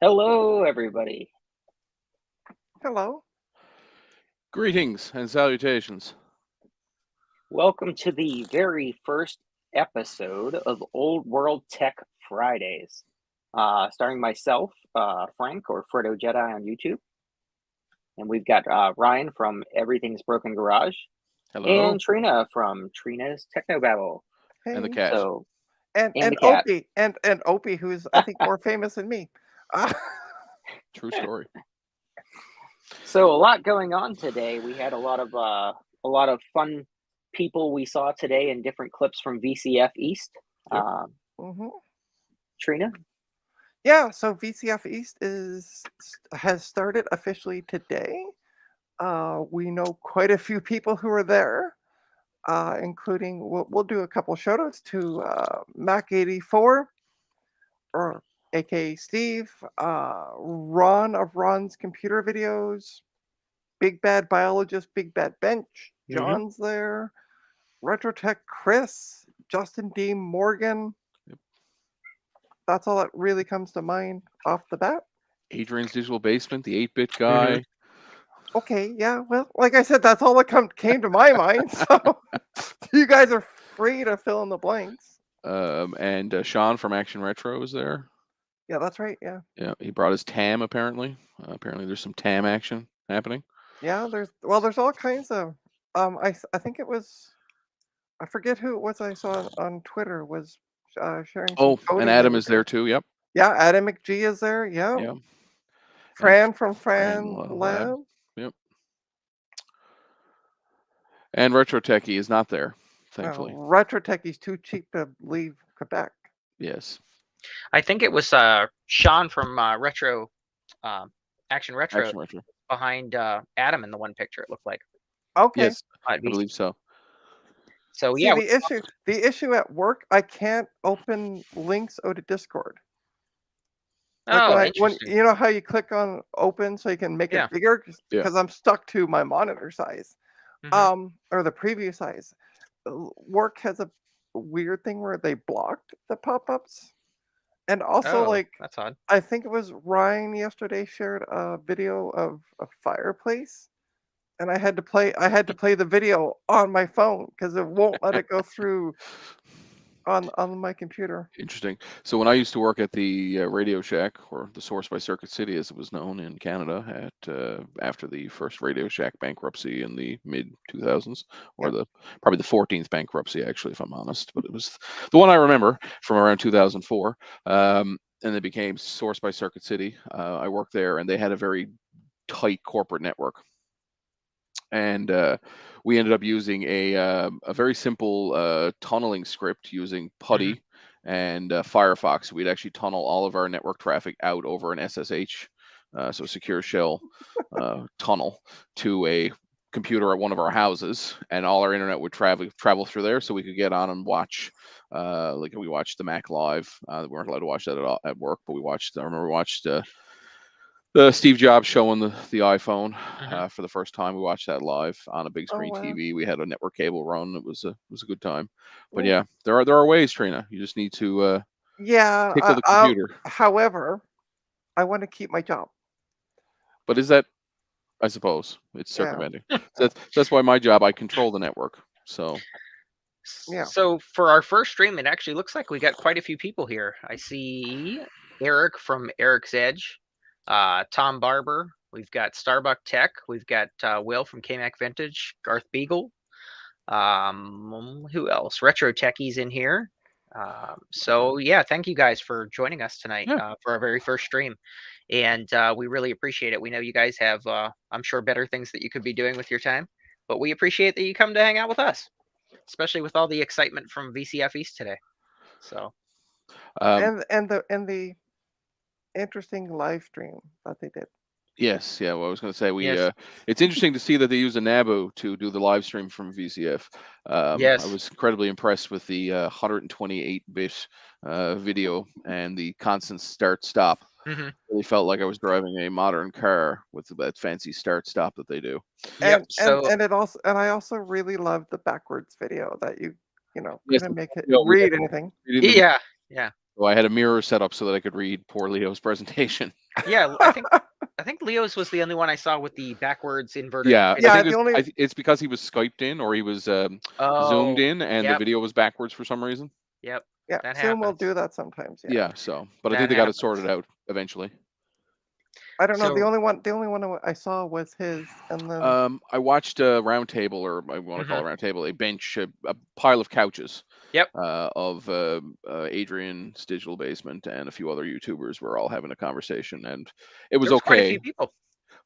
Hello, everybody. Hello. Greetings and salutations. Welcome to the very first episode of Old World Tech Fridays, starring myself, Frank, or Fredo Jedi on YouTube. And we've got Ryan from Everything's Broken Garage. Hello. And Trina from Trina's Technobabble. Hey. And the cat. So, and the cat. Opie and Opie, who's I think more famous than me. True story. So a lot going on today. We had a lot of fun people we saw today in different clips from VCF East. Yep. Trina? Yeah, so VCF East has started officially today. We know quite a few people who are there, including we'll do a couple shout outs to Mac84, or aka Steve, Ron of Ron's computer videos, Big Bad Biologist, Big Bad Bench, John's there, Retrotech Chris, Justin D. Morgan. Yep. That's all that really comes to mind off the bat. Adrian's Digital Basement, the 8-bit guy. Okay, yeah, well, like I said, that's all that came to my mind. So you guys are free to fill in the blanks. And Sean from Action Retro is there. Yeah, that's right. Yeah. Yeah, he brought his TAM apparently. Apparently there's some TAM action happening. Yeah, there's all kinds of I think it was, I forget who it was I saw on Twitter was sharing. And Adam is there too. Yep. Yeah, Adam McGee is there. Yeah. Yeah. Fran from Fran Lab. Yep. And Retro Techie is not there, thankfully. Retro Techie's too cheap to leave Quebec. Yes. I think it was Sean from Action Retro behind Adam in the one picture, it looked like. Okay. Yes, I believe so. So see, yeah, the issue at work, I can't open links out of Discord. Like interesting. You know how you click on open so you can make it bigger, because I'm stuck to my monitor size, or the preview size. Work has a weird thing where they blocked the pop-ups, and also that's odd. I think it was Ryan yesterday shared a video of a fireplace, and I had to play the video on my phone because it won't let it go through on my computer. Interesting. So when I used to work at the Radio Shack, or the Source by Circuit City as it was known in Canada, after the first Radio Shack bankruptcy in the mid 2000s, or probably the 14th bankruptcy actually, if I'm honest, but it was the one I remember from around 2004, and it became Source by Circuit City. I worked there, and they had a very tight corporate network. And we ended up using a very simple tunneling script using PuTTY and Firefox. We'd actually tunnel all of our network traffic out over an SSH, so secure shell tunnel, to a computer at one of our houses, and all our internet would travel through there, so we could get on and watch. Like we watched the Mac Live. We weren't allowed to watch that at work, but we watched. I remember we watched the Steve Jobs showing the iPhone for the first time. We watched that live on a big screen TV. We had a network cable run. It was a good time. But yeah, there are ways, Trina. You just need to tickle the computer. However, I want to keep my job. But is that? I suppose it's circumventing. That's why my job, I control the network. So. Yeah. So for our first stream, it actually looks like we got quite a few people here. I see Eric from Eric's Edge. Tom Barber, we've got Starbuck Tech, we've got Will from KMac Vintage, Garth Beagle, who else? Retro Techie's in here. So yeah, thank you guys for joining us tonight for our very first stream, and we really appreciate it. We know you guys have, I'm sure, better things that you could be doing with your time, but we appreciate that you come to hang out with us, especially with all the excitement from VCF East today. So, and the interesting live stream that they did. Yes, yeah. Well, I was going to say it's interesting to see that they use a Nabu to do the live stream from VCF. I was incredibly impressed with the 128-bit video and the constant start-stop. Really felt like I was driving a modern car with that fancy start-stop that they do. And I also really loved the backwards video that you couldn't make it read anything. Yeah. So I had a mirror set up so that I could read poor Leo's presentation. Yeah, I think Leo's was the only one I saw with the backwards inverted. Yeah, video. I think it's because he was Skyped in or he was zoomed Oh, in, and the yep, video was backwards for some reason. yep, Yeah, that Zoom will happens. do that sometimes. Yeah. Yeah, so but I That think they got it happens. sorted out eventually. I don't know. The So, only one I saw was his, and then I watched a round table, or I want to call it a round table, a bench, a pile of couches yep, of Adrian's Digital Basement and a few other YouTubers were all having a conversation, and it was there was quite a okay, few people.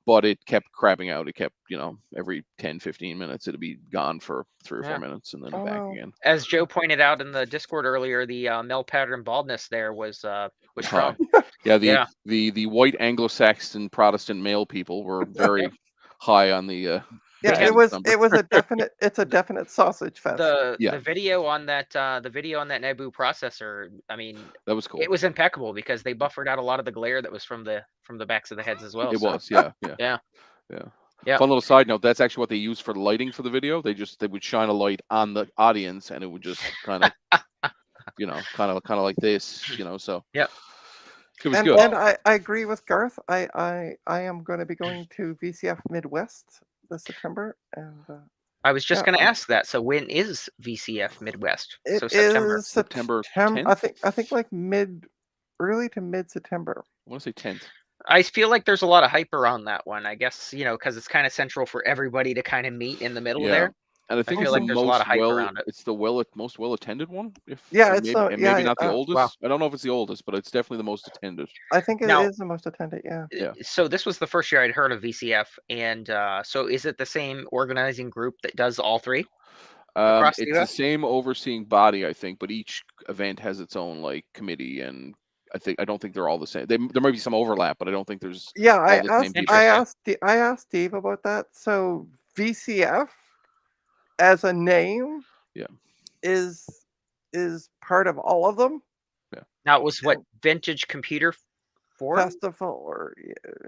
but it kept crapping out. It kept, every 10, 15 minutes, it'd be gone for 3 or 4 Yeah. minutes and then oh back no, again. As Joe pointed out in the Discord earlier, the male pattern baldness there was Was strong. high. Yeah, Yeah. the white Anglo-Saxon Protestant male people were very high on the yeah, attendance it was number. it was a definite. It's a definite sausage fest. The Yeah. video on that Nebu processor, I mean, That was cool. it was impeccable because they buffered out a lot of the glare that was from the backs of the heads as well. It so. was, yeah. Yeah. Fun little side note, that's actually what they used for the lighting for the video. They would shine a light on the audience and it would just kind of kind of like this, so Yep. it was And good. I agree with Garth. I am going to be going to VCF Midwest this September, and I was just yeah, going to ask that. So when is VCF Midwest? it So September. is September September. 10th? I think like early to mid September. I want to say 10th. I feel like there's a lot of hype around that one. I guess, because it's kind of central for everybody to kind of meet in the middle there. And I think feel it's like the there's a lot of most hype around it. it's the most well attended one. Yeah, it's Maybe not the oldest. Wow. I don't know if it's the oldest, but it's definitely the most attended. I think it Now- is the most attended. Yeah. Yeah. So this was the first year I'd heard of VCF, and so is it the same organizing group that does all three across the It's the US? same overseeing body, I think, but each event has its own like committee, and I don't think they're all the same. There might be some overlap, but I don't think there's Yeah, all the same people. I asked Steve about that. So VCF as a name, Yeah. is part of all of them. Now it was what Vintage Computer Forum Festival or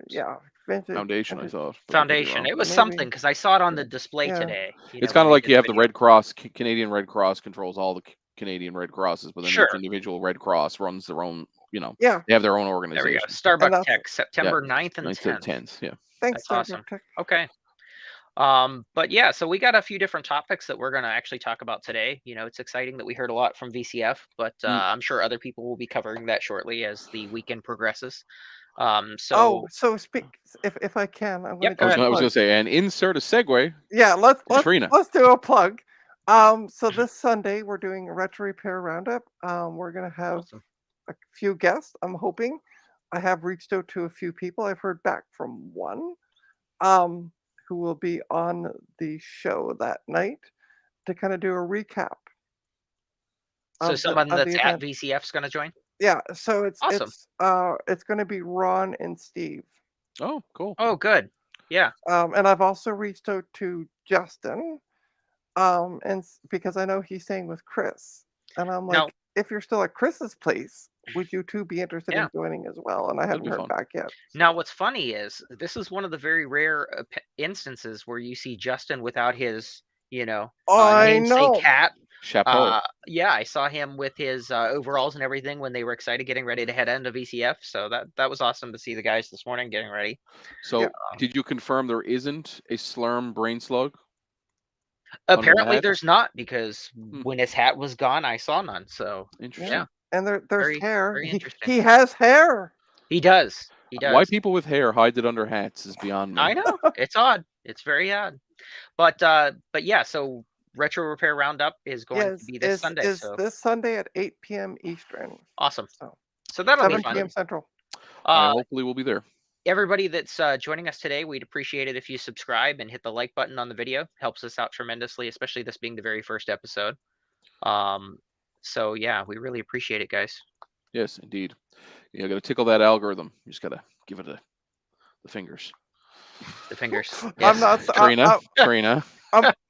yeah, vintage Foundation, I thought. but I could be Foundation. wrong. It was Maybe. something because I saw it on the display Yeah. today. It's when kind of they like did you have the video. Red Cross, Canadian Red Cross controls all the Canadian Red Crosses, but then Sure. each individual Red Cross runs their own, Yeah. they have their own There we organization. go. Starbucks that's- Tech, September 9th and 10th. 10th, yeah. Thanks, That's Starbucks awesome. Tech. Okay. But yeah, so we got a few different topics that we're going to actually talk about today. It's exciting that we heard a lot from VCF, but I'm sure other people will be covering that shortly as the weekend progresses. So So if I can, I'm Yep, going to go I ahead. was going to say, and insert a segue. Yeah, let's Katrina. do a plug. So this Sunday we're doing a retro repair roundup. We're going to have Awesome. a few guests. I'm hoping. I have reached out to a few people. I've heard back from one, who will be on the show that night to kind of do a recap. So of someone the that's at event. VCF is going to join? Yeah, so Awesome. it's going to be Ron and Steve. Oh, cool. Oh, good. Yeah. And I've also reached out to Justin, because I know he's staying with Chris, and I'm like, Now- if you're still at Chris's place, would you two be interested Yeah. in joining as well? And I That'd haven't be heard fun. back yet. Now, what's funny is this is one of the very rare instances where you see Justin without his, I namesake know. hat. Chapeau. Yeah, I saw him with his overalls and everything when they were excited, getting ready to head into VCF. So that was awesome to see the guys this morning getting ready. So, yeah. did you confirm there isn't a Slurm brain slug? Under the Apparently, hat? there's not because when his hat was gone, I saw none. So Interesting. yeah, And there's Very- hair. very He, interesting. he has hair. he does. He does. Why people with hair hide it under hats is beyond me. I know it's odd. It's very odd. But yeah. So Retro Repair Roundup is going to be this Sunday. Is So this Sunday at 8 p.m. Eastern. awesome. So, So that'll 7 be fun. p.m. Central. I hopefully will be there. Everybody that's joining us today, we'd appreciate it if you subscribe and hit the like button on the video. Helps us out tremendously, especially this being the very first episode. So yeah, we really appreciate it, guys. Yes, indeed. You got to tickle that algorithm. You just got to give it the fingers. The fingers. I'm Yes. not. Trina.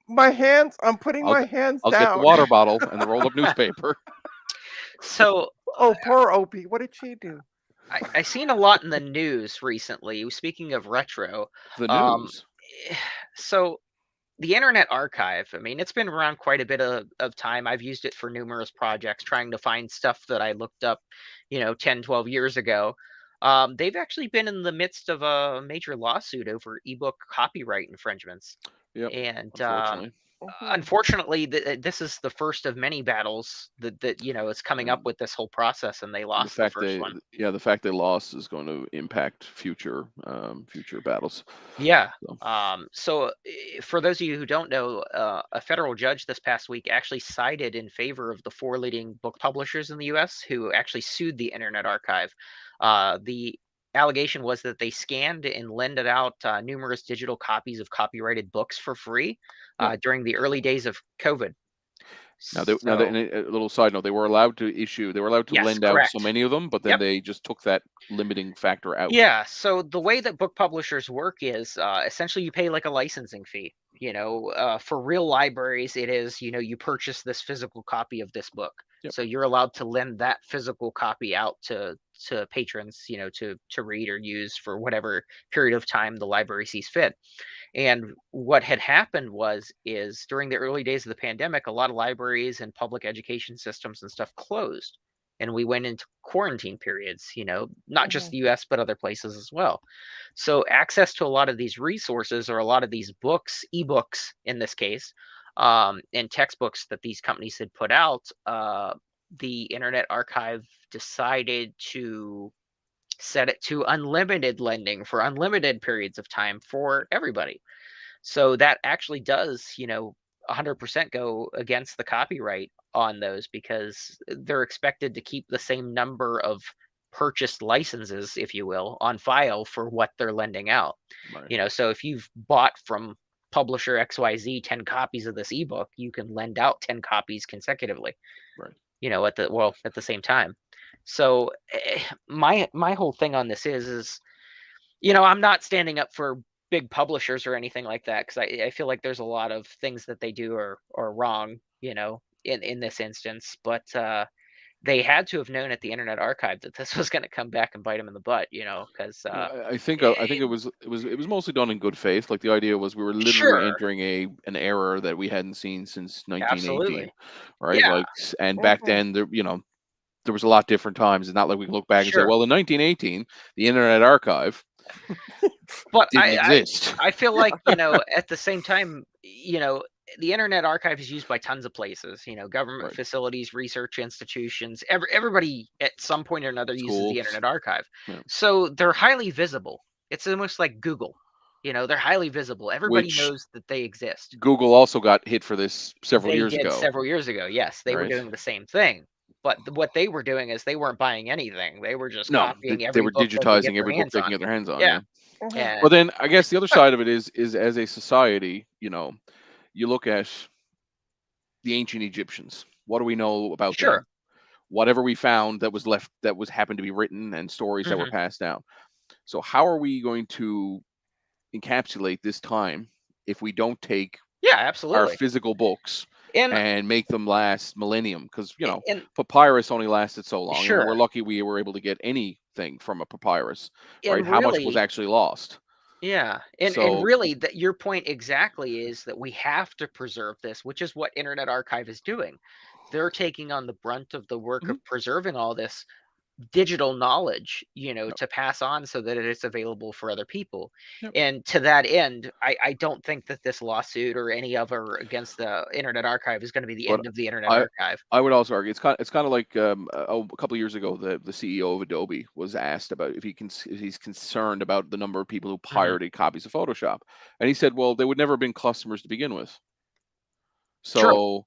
My hands. I'm putting I'll my get- hands I'll get down. the water bottle and the rolled up newspaper. So Oh, poor Opie. What did she do? I seen a lot in the news recently. Speaking of retro, The news. so the Internet Archive, I mean, it's been around quite a bit of time. I've used it for numerous projects, trying to find stuff that I looked up, 10, 12 years ago. They've actually been in the midst of a major lawsuit over ebook copyright infringements. Yep. And Unfortunately. unfortunately, this is the first of many battles that is coming up And with this whole process, and they the lost the fact first one. the fact they lost is going to impact future battles. Yeah. So, For those of you who don't know, a federal judge this past week actually sided in favor of the four leading book publishers in the U.S. who actually sued the Internet Archive. The allegation was that they scanned and lended out numerous digital copies of copyrighted books for free yeah. during the early days of COVID. And So, a little side note, they were allowed to yes, lend out so correct. many of them, but then Yep. they just took that limiting factor out. Yeah, so the way that book publishers work is essentially you pay like a licensing fee. For real libraries, it is, you purchase this physical copy of this book. Yep. So you're allowed to lend that physical copy out to patrons, to read or use for whatever period of time the library sees fit. And what had happened is during the early days of the pandemic, a lot of libraries and public education systems and stuff closed. And we went into quarantine periods, not just the US, but other places as well. So access to a lot of these resources or a lot of these books, ebooks in this case, and textbooks that these companies had put out, the Internet Archive decided to set it to unlimited lending for unlimited periods of time for everybody. So that actually does, 100% go against the copyright on those because they're expected to keep the same number of purchased licenses, if you will, on file for what they're lending out. Right. So if you've bought from publisher XYZ 10 copies of this ebook, you can lend out 10 copies consecutively, Right. at the same time. So my whole thing on this is I'm not standing up for big publishers or anything like that because I feel like there's a lot of things that they do are wrong, in this instance. But they had to have known at the Internet Archive that this was going to come back and bite them in the butt, because I think it was mostly done in good faith. Like the idea was we were literally sure, entering an era that we hadn't seen since 1918, absolutely, right? yeah, Like, and back then there was a lot different times. It's not like we can look back and say, sure. well, in 1918, the Internet Archive But didn't exist. I feel like, at the same time, the Internet Archive is used by tons of places, government Right. facilities, research institutions, everybody at some point or another uses the Schools. Internet Archive. Yeah. So they're highly visible. It's almost like Google. They're highly visible. Everybody Which knows that they exist. Google also got hit for this several They years did ago, several years ago. Yes, they were right? doing the same thing. But what they were doing is they weren't buying anything. They were just No, they, copying they every were book they could get digitizing their every book hands they can on. get their hands on. Yeah. Yeah. And But then I guess the other side of it is as a society, you look at the ancient Egyptians. What do we know about them? sure. Whatever we found that was left that was happened to be written and stories that were Mhm. passed down. So how are we going to encapsulate this time if we don't take Yeah, our absolutely. physical books And and make them last millennium? Because and papyrus only lasted so long, and we're sure. lucky we were able to get anything from a papyrus, right? And How much was really, actually lost? yeah. And So really that your point exactly is that we have to preserve this, which is what Internet Archive is doing. They're taking on the brunt of the work mhm, of preserving all this digital knowledge, yep, to pass on so that it is available for other people. yep. And to that end, I don't think that this lawsuit or any other against the Internet Archive is going to be the But end of the Internet I Archive. I would also argue it's kind of like a couple of years ago the CEO of Adobe was asked about if he's concerned about the number of people who Mhm. pirated copies of Photoshop, and he said, well, they would never have been customers to begin with. True. So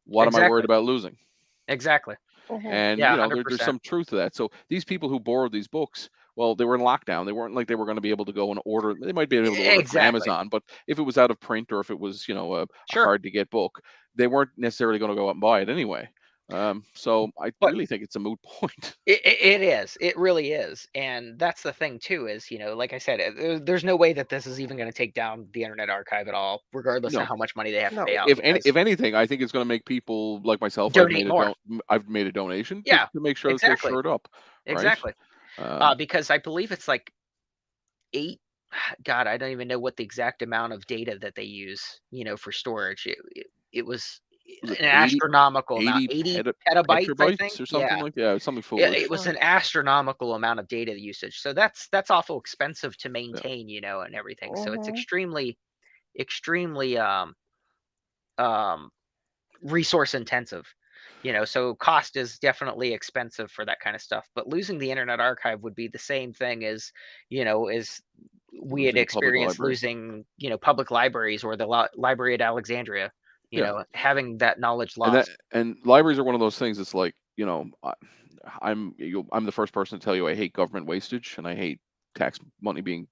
what am I worried Exactly. about losing? Exactly. And Yeah, there's 100%. some truth to that. So these people who borrowed these books, well, they were in lockdown. They weren't like they were going to be able to go and order. They might be able to order it from Exactly. Amazon, but if it was out of print or if it was a Sure. hard to get book, they weren't necessarily going to go out and buy it anyway. So I But really think it's a moot point. it is. It really is. And that's the thing too is, like I said, there's no way that this is even going to take down the Internet Archive at all, regardless of No, how much money they have to No. pay out if because anything, I think it's going to make people like myself. donate more. I've made a donation to Yeah, make sure that they're exactly. shored up, right? Exactly. Um, Because I believe it's like God, I don't even know what the exact amount of data that they use, for storage. It was Was it an astronomical amount, 80 80 petabytes, I think. petabytes or something Yeah, like that? Yeah, something it foolish. was an astronomical amount of data usage. So that's awful expensive to Yeah. maintain, and everything. So it's Mhm. extremely um resource intensive. So cost is definitely expensive for that kind of stuff. But losing the Internet Archive would be the same thing as, as we had Losing a public experienced library. losing, public libraries or the library at Alexandria, Yeah. having that knowledge And that lost. and libraries are one of those things. It's like, I'm the first person to tell you I hate government wastage and I hate tax money being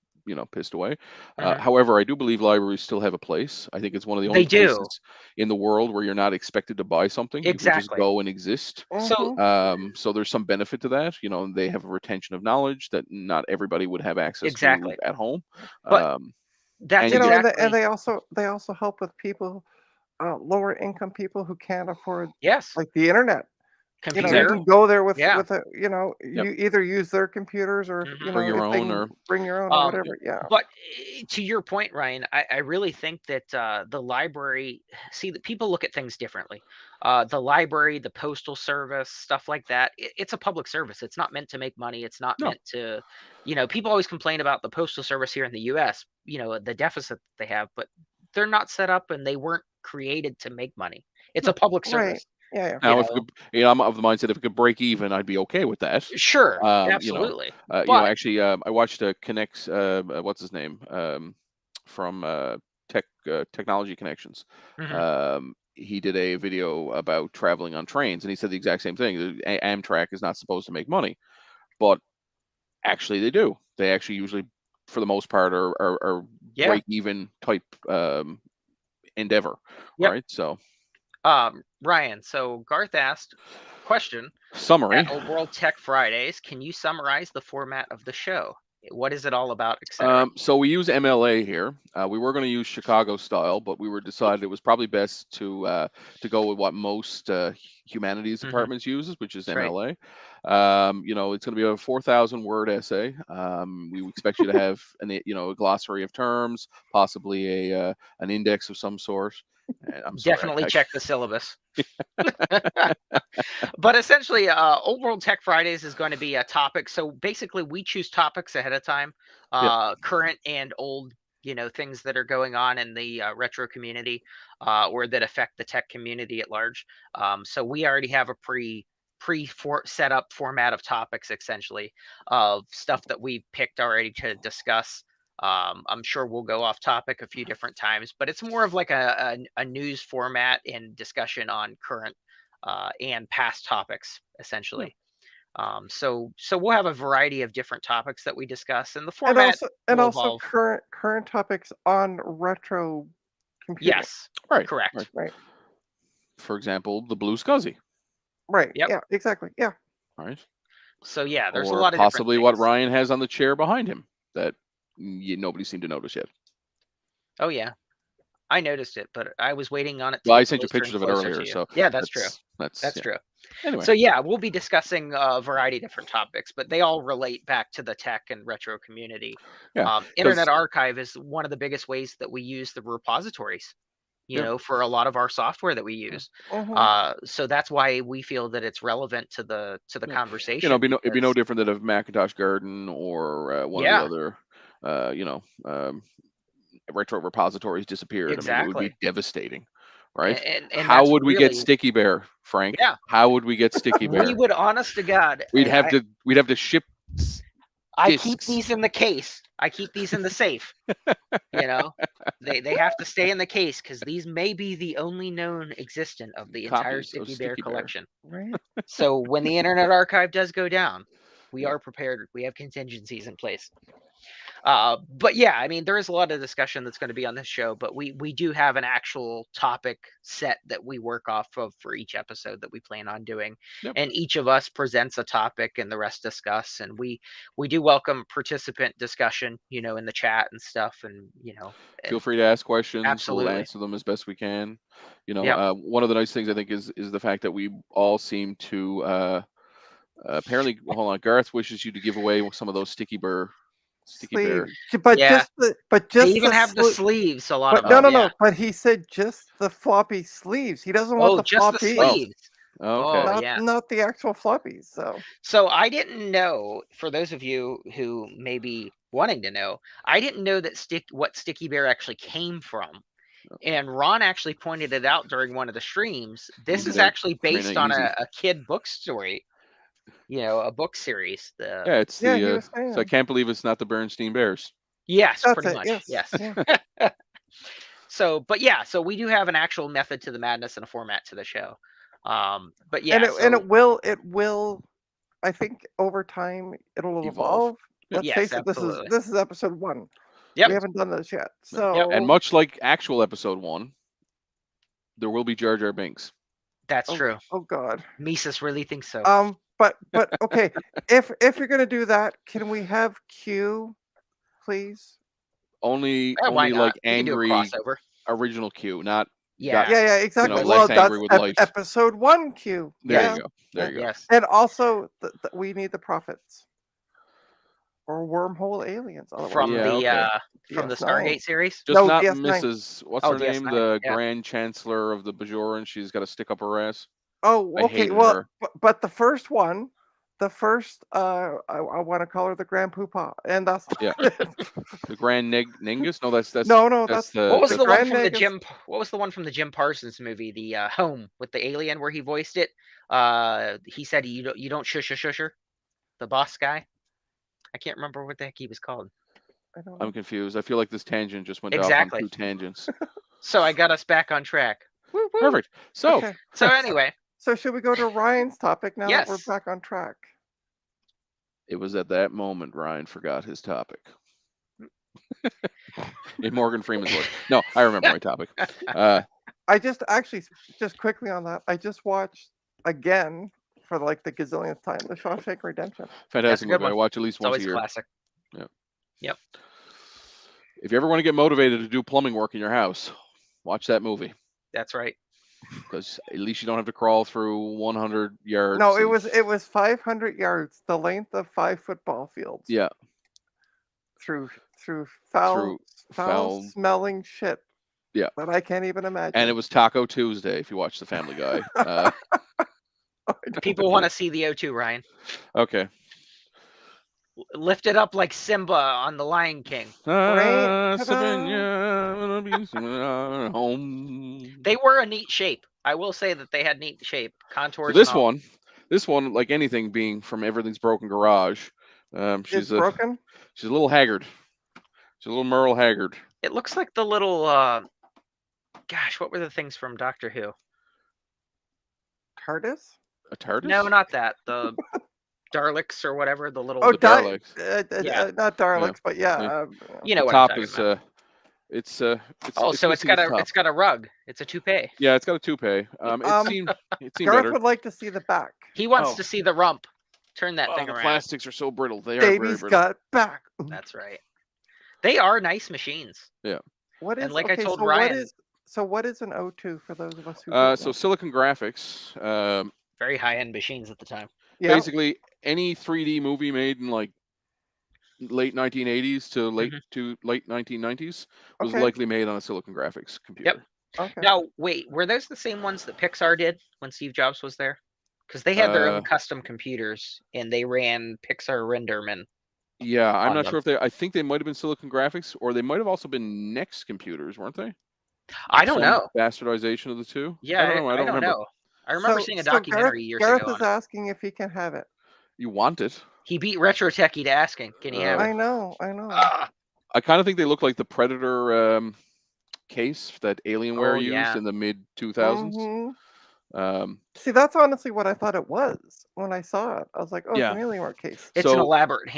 pissed away. Hmm. However, I do believe libraries still have a place. I think it's one of the only They do. places in the world where you're not expected to buy something. You can just Exactly. go and exist. So Mhm. So there's some benefit to that. They have a retention of knowledge that not everybody would have access to exactly. at home. But Um, that's and you You know, get and exactly. they also help with people, lower income people who can't afford, Yes. like, the internet. You exactly. Computer. can go there with Yeah. Yep. you either use their computers or, Hmm. Bring your if they own can or bring your own or Um, yeah. whatever, yeah. but to your point, Ryan, I really think that the library, see, that people look at things differently. The library, the postal service, stuff like that, it's a public service. It's not meant to make money. It's not No. meant to, people always complain about the postal service here in the US, the deficit that they have, but they're not set up and they weren't created to make money. It's a No. public Right. service, Yeah, yeah. you Now, if it know. could, I'm of the mindset if it could break even, I'd be okay with that. Sure, Um, you know, absolutely. But actually, I watched Connects. What's his name? From Technology Connections. mhm, He did a video about traveling on trains, and he said the exact same thing. Amtrak is not supposed to make money, but actually they do. They actually usually, for the most part, are yeah, break even type endeavor. yep. Right. So Ryan, so Garth asked, question, at summary. Old World Tech Fridays, can you summarize the format of the show? What is it all about, etc.? So we use MLA here. We were going to use Chicago style, but we were decided it was probably best to go with what most humanities Hmm. departments uses, which is Right. MLA. It's going to be a 4,000 word essay. We expect you to have a glossary of terms, possibly an index of some sort. And I'm sorry, Definitely check the syllabus. But essentially, Old World Tech Fridays is going to be a topic. So basically, we choose topics ahead of time, yeah, current and old, things that are going on in the retro community, or that affect the tech community at large. So we already have a set up format of topics, essentially, of stuff that we've picked already to discuss. I'm sure we'll go off topic a few different times, but it's more of like a news format and discussion on current and past topics, yeah. essentially. So we'll have a variety of different topics that we discuss, and the And format also will evolve. current topics on retro computing. Yes, Right, right. correct. Right. For example, the Blue Scuzzy, Right. Yep. Yeah, exactly. Yeah. right? So yeah, there's a Or lot of different possibly what things. Ryan has on the chair behind him that nobody seemed to notice yet. Oh yeah, I noticed it, but I was waiting on it to Well, I get sent you closer and pictures of it closer earlier, to you. so Yeah, that's true. that's That's yeah. true. Anyway, So yeah, we'll be discussing a variety of different topics, but they all relate back to the tech and retro community. yeah, Internet because Archive is one of the biggest ways that we use the repositories, yeah, for a lot of our software that we use. Mhm. So that's why we feel that it's relevant to the yeah, conversation it'd be no because different than if Macintosh Garden or one of the yeah, other, uh, you know, um, retro repositories disappeared. I mean, it would be exactly. devastating, right? And How that's would we get really, Sticky Bear, Frank? yeah. How would we get Sticky We Bear? would, honest to God, We'd and have I to we'd have to ship I keep discs, these in the case. I keep these in the safe. You know, they have to stay in the case because these may be the only known existent of the entire copies of Sticky Bear Sticky Bear. collection. Right. So when the Internet Archive does go down, we Yeah, are prepared. We have contingencies in place. But yeah, I mean, there is a lot of discussion that's going to be on this show, but we do have an actual topic set that we work off of for each episode that we plan on doing, yep. and each of us presents a topic, and the rest discuss. And we do welcome participant discussion, in the chat and stuff, Feel and free to ask questions. We'll absolutely, answer them as best we can. yep, One of the nice things I think is the fact that we all seem to apparently. Hold on, Garth wishes you to give away some of those Sticky Bear Sticky Bear. But Yeah. They just even the have the sleeves. A lot of But no, them. no, Yeah. no. But he said just the floppy sleeves. He doesn't want Oh, the just the floppy, sleeves. Okay. Oh, yeah. not the actual floppies. So So I didn't know, for those of you who may be wanting to know, I didn't know that what Sticky Bear actually came from. And Ron actually pointed it out during one of the streams. This is They're actually Trina based on Easy. a kid book story, a book series. Yeah, it's yeah, he the. was saying. So I can't believe it's not the Bernstein Bears. Yes, That's pretty it. much. Yes. Yes. Yeah. So, but yeah, so we do have an actual method to the madness and a format to the show. But yeah, And it will. I think over time it'll Evolve. evolve. Let's yes, face it. absolutely. This is episode 1. Yep. We haven't done this yet. No. So And much like actual episode 1, there will be Jar Jar Binks. That's true. Oh God. Mises really thinks so. But okay. if you're gonna do that, can we have Q, please? Only Why not? like We can do a angry crossover. original Q, not Yeah. Yeah, exactly. know, Well, less angry that's with light. episode 1 Q. There Yeah. you go. There you go. Yes. And also, we need the prophets or wormhole aliens. From Yeah, the okay. from the DS9. Stargate series. Just No, not DS9. Mrs. What's Oh, her name? DS9, The yeah. Grand Chancellor of the Bajoran. She's got to stick up her ass. Oh, I okay. hated Well, her. but the first one, I want to call her the Grand Poopah, and that's Yeah. The Grand Ningus? No, that's no, that's that's the What was that's the one Grand from the Negus. Jim? What was the one from the Jim Parsons movie, the Home with the alien, where he voiced it? He said you don't shush her, the boss guy. I can't remember what the heck he was called. I'm confused. I feel like this tangent just went off on Exactly. 2 tangents. So I got us back on track. Woo, woo. Perfect. So, Okay. So anyway, So should we go to Ryan's topic now that we're Yes. back on track? it was at that moment Ryan forgot his topic. In Morgan Freeman's voice. No, I remember my topic. I just quickly on that. I just watched again for like the gazillionth time the Shawshank Redemption. Fantastic good movie. I one. watch at least It's once a always a year. classic. Yeah. Yep. If you ever want to get motivated to do plumbing work in your house, watch that movie. That's right. Because at least you don't have to crawl through 100 yards. No, it was 500 yards, the length of 5 football fields. Yeah. Through foul smelling shit. Yeah. That I can't even imagine. And it was Taco Tuesday if you watch The Family Guy. People want to see the O2, Ryan. Okay. Lift it up like Simba on The Lion King. Home. They were a neat shape. I will say that they had neat shape, contours. So this one, like anything, being from Everything's Broken Garage, she's broken. She's a little haggard. She's a little Merle Haggard. It looks like the little. Gosh, what were the things from Doctor Who? TARDIS? A TARDIS? No, not that. The Daleks or whatever. The little. Oh, the Daleks. Not Daleks, but yeah. You know the what top I'm talking is about. it's so it's got a rug. It's a toupee. Yeah, it's got a toupee. It seemed Gareth better. would like to see the back. He wants to see the rump. Turn that thing the around. plastics are so brittle. They are Baby's very brittle. got back. That's right. They are nice machines. Yeah. What is? And like I told so Ryan. What is an O2 for those of us who? So Silicon Graphics. Very high-end machines at the time. Yeah. Basically, any 3D movie made in like late 1980s to late 1990s was likely made on a Silicon Graphics computer. Yep. Okay. Now, wait, were those the same ones that Pixar did when Steve Jobs was there? Because they had their own custom computers and they ran Pixar Renderman. Yeah, I'm not sure if I think they might have been Silicon Graphics or they might have also been Next computers, weren't they? I don't know. Bastardization of the two? Yeah, I don't know. I don't remember. Know. I remember seeing a documentary years Gareth ago. Gareth is asking if he can have it. You want it? He beat Retro Techie to asking, can he have it? I know. I kind of think they look like the Predator case that Alienware used in the mid 2000s. See, that's honestly what I thought it was when I saw it. I was like, oh, it's an Alienware case. It's an elaborate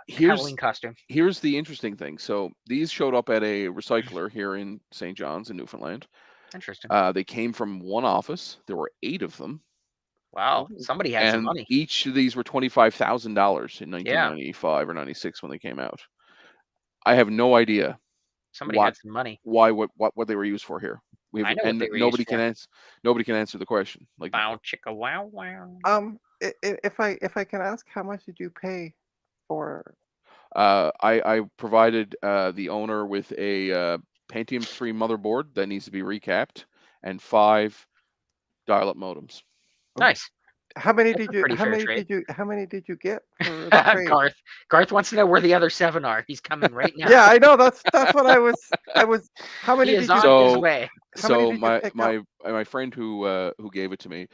Halloween costume. Here's the interesting thing. So these showed up at a recycler here in St. John's in Newfoundland. Interesting. They came from one office. There were 8 of them. Wow, somebody had some money. Each of these were $25,000 in 1995 or 96 when they came out. I have no idea. Somebody had some money. Why? What they were used for here? I know what they were nobody used can for. answer. Nobody can answer the question. Like, bow chicka wow wow. If I can ask, how much did you pay for? I provided the owner with a Pentium 3 motherboard that needs to be recapped and 5 dial-up modems. Nice. How many That's did a you? pretty How fair many trade. did you? How many did you get for the trade? Garth wants to know where the other 7 are. He's coming right now. Yeah, I know. That's what I was. How many He did is you? on his So way. How many so did you my pick up? my friend who gave it to me,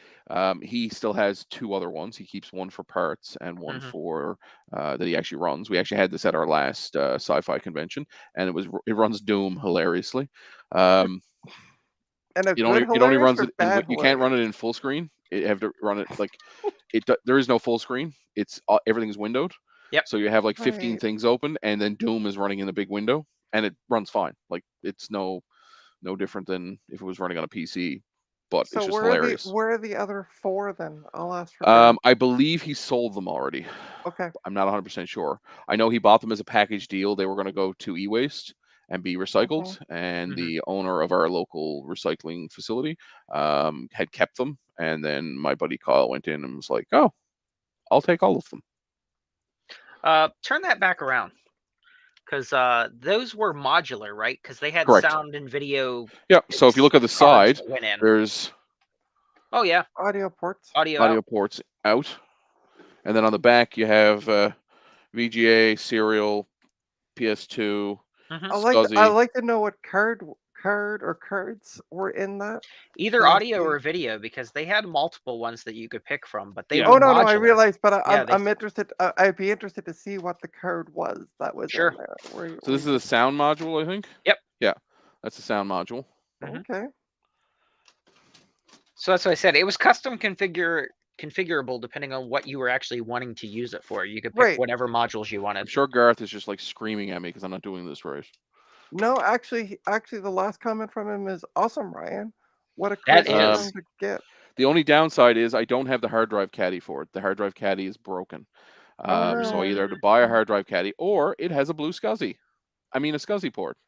he still has 2 other ones. He keeps one for parts and one Mhm. for that he actually runs. We actually had this at our last sci-fi convention, and it runs Doom hilariously. Um, And a it good only hilarious runs or it in bad you can't run it hilarious? in full screen. You have to run it like there is no full screen. It's everything's windowed. Yep. So you have like 15 Right. things open, and then Doom is running in a big window, and it runs fine. Like it's no different than if it was running on a PC, but So it's just hilarious. where are the other 4 then? I'll ask for Gareth. I believe he sold them already. Okay. I'm not 100% sure. I know he bought them as a package deal. They were going to go to e-waste and be recycled, and Mhm. the owner of our local recycling facility had kept them. And then my buddy Kyle went in and was like, "Oh, I'll take all of them." Turn that back around, because those were modular, right? Because they had Correct. sound and video. Yeah. So if you look at the cards side, that went in. there's Oh yeah, Audio ports. audio audio out. ports out, and then on the back you have VGA, serial, PS2, Mhm. I SCSI. like to know what card or cards were in that. Either Can I audio see? or video, because they had multiple ones that you could pick from, but they Yeah. were Oh no, I modular. realize, but Yeah, I'm interested. I'd be interested to see what the card was that was Sure. in there. So this is a sound module, I think. Yep. Yeah, that's a sound module. Mhm. Okay. So that's what I said. It was custom configurable depending on what you were actually wanting to use it for. You could pick Right. whatever modules you I'm wanted. sure Garth is just like screaming at me because I'm not doing this right. No, actually, the last comment from him is awesome, Ryan. What a That cool is. system to get. The only downside is I don't have the hard drive caddy for it. The hard drive caddy is broken. Oh no. So I either have to buy a hard drive caddy or it has a blue SCSI. I mean a SCSI port.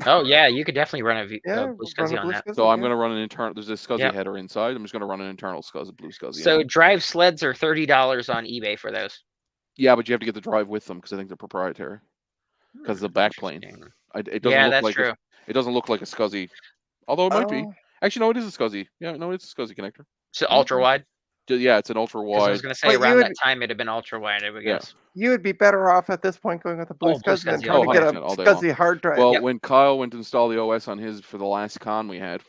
Oh yeah, you could definitely run a Yeah, Blue run a SCSI on blue that. So SCSI. I'm Yeah. going to run an internal. There's a SCSI Yep. header inside. I'm just going to run an internal SCSI, blue SCSI. So drive sleds are $30 on eBay for those. Yeah, but you have to get the drive with them because I think they're proprietary. Because the backplane, Interesting. it doesn't Yeah, look that's like true. it doesn't look like a SCSI, although it might be. Oh, Actually, no, it is a SCSI. Yeah, no, it's a SCSI connector. So ultra okay. wide. Yeah, it's an ultra Because I was wide. going to say But around that time it'd have been ultra wide, I would Yeah. guess. you would be better off at this point going with a blue Oh, blue SCSI than SCSI trying all to the get way. a 100% all day long. SCSI hard drive. Well, Yep. when Kyle went to install the OS on his for the last con we had,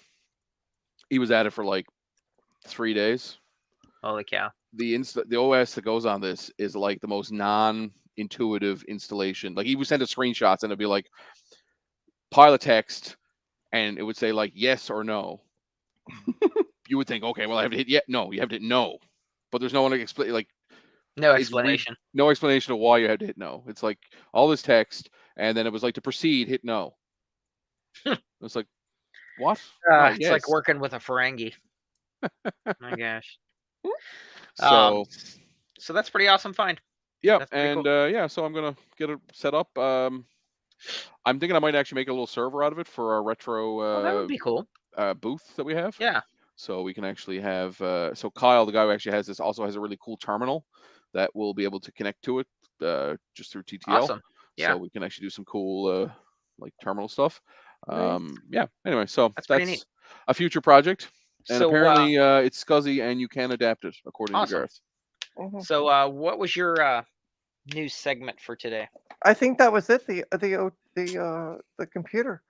he was at it for like 3 days. Holy cow. The OS that goes on this is like the most non-intuitive installation. Like he would send us screenshots and it'd be like pilot text, and it would say like yes or no. You would think, okay, well I have to hit no, you have to hit no, but there's no one to explain. Like No it's explanation. no explanation of why you had to hit no. It's like all this text, and then it was like to proceed, hit no. It's like what? No, It's like yes. working with a Ferengi. My gosh. So So that's pretty awesome find. yeah, That's pretty and cool. yeah, so I'm gonna get it set up. I'm thinking I might actually make a little server out of it for our retro Well, that would be cool. booth that we have. Yeah. So we can actually have. So Kyle, the guy who actually has this, also has a really cool terminal that will be able to connect to it just through TTL. Awesome. Yeah. So we can actually do some cool like terminal stuff. Nice. Yeah. Anyway, so That's pretty neat. a future project, and So apparently it's SCSI and you can adapt it according to awesome. Garth. Mhm. So what was your news segment for today? I think that was it. The computer.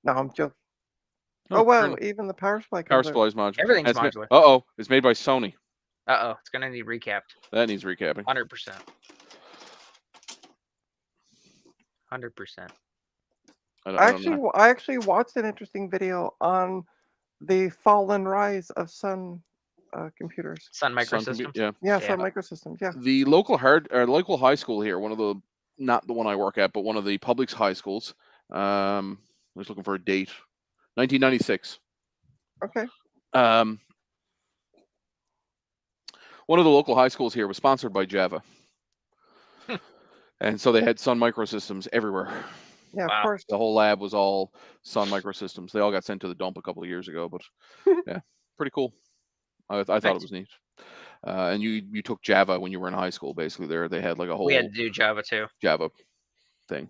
No, I'm joking. No, Oh wow, apparently even the power supply power comes out. supply is modular. Everything's And modular. it's made by Sony. It's gonna need recapped. That needs recapping. 100%. 100%. I don't know. I actually watched an interesting video on the fall and rise of Sun computers. Sun Microsystems. Yeah. Yeah, Yeah. Sun Microsystems. Yeah. The local local high school here, one of the not the one I work at, but one of the public's high schools. I was looking for a date. 1996. Okay. One of the local high schools here was sponsored by Java. And so they had Sun Microsystems everywhere. Yeah, Wow. of course. The whole lab was all Sun Microsystems. They all got sent to the dump a couple of years ago, but yeah, pretty cool. I thought it was neat. And you took Java when you were in high school, basically. There they had like a We had whole to do Java too. Java thing.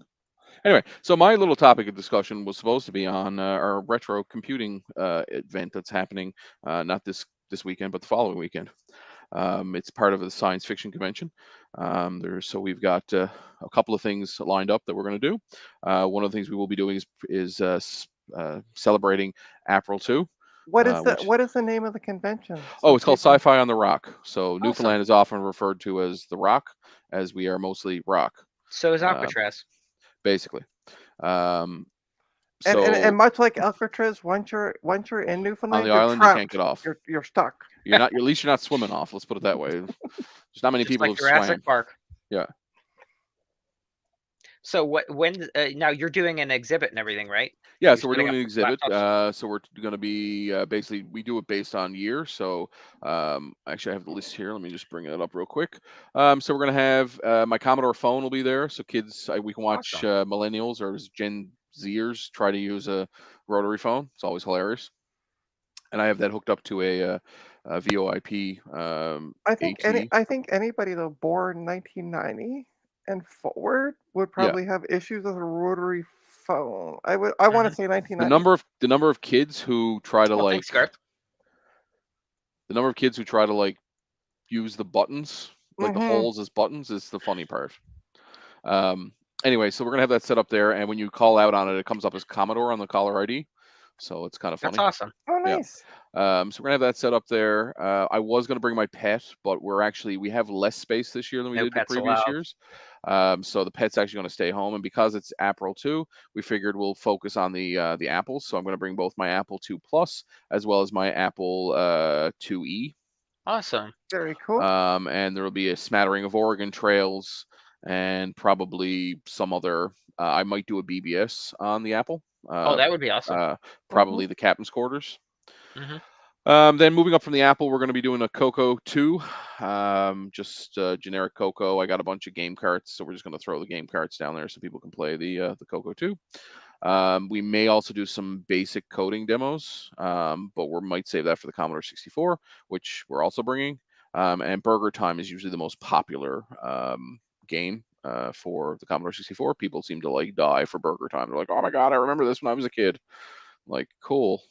Anyway, so my little topic of discussion was supposed to be on our retro computing event that's happening not this weekend, but the following weekend. It's part of the science fiction convention. So we've got a couple of things lined up that we're going to do. One of the things we will be doing is celebrating April 2. What is the name of the convention? Oh, So it's called people. Sci-Fi on the Rock. So Awesome. Newfoundland is often referred to as the Rock, as we are mostly rock, So is Alcatraz. basically. Um, And so much like Alcatraz, once you're in on Newfoundland, the you're island, you can't trapped. get off. You're stuck. At least you're not swimming off. Let's put it that way. There's not many Just people like who've Jurassic swam. Park. Yeah. So when now you're doing an exhibit and everything, right? Yeah, You're so we're setting doing up an exhibit. laptops. So we're going to be basically we do it based on year. So actually, I have the list here. Let me just bring it up real quick. So we're going to have my Commodore phone will be there, so kids we can watch Awesome. millennials or Gen Zers try to use a rotary phone. It's always hilarious. And I have that hooked up to a VoIP AT. I think anybody though born 1990 and forward would Yeah, probably have issues with a rotary phone. I want to Mhm. say the 1990. number of kids who try to Oh, thanks, like Garth. the number of kids who try to like use the buttons, like the Mm-hmm. holes as buttons, is the funny part. Um, anyway, so we're gonna have that set up there, and when you call out on it, it comes up as Commodore on the caller ID, so it's kind of That's funny. awesome. Oh, Yeah. nice. So we're gonna have that set up there. I was gonna bring my pet, but we have less space this year than we No did the pets previous allowed. years. So the pet's actually gonna stay home, and because it's April 2, we figured we'll focus on the apples. So I'm gonna bring both my Apple 2 Plus as well as my Apple 2E. Awesome. Very cool. And there will be a smattering of Oregon trails and probably some other. I might do a BBS on the Apple. Oh, that would be awesome. Mm-hmm. Probably the captain's quarters. Hmm. Then moving up from the Apple, we're going to be doing a Coco 2, just generic Coco. I got a bunch of game carts, so we're just going to throw the game carts down there so people can play the Coco 2. We may also do some basic coding demos, but we might save that for the Commodore 64, which we're also bringing. And Burger Time is usually the most popular game for the Commodore 64. People seem to like die for Burger Time. They're like, "Oh my god, I remember this when I was a kid." Like, cool.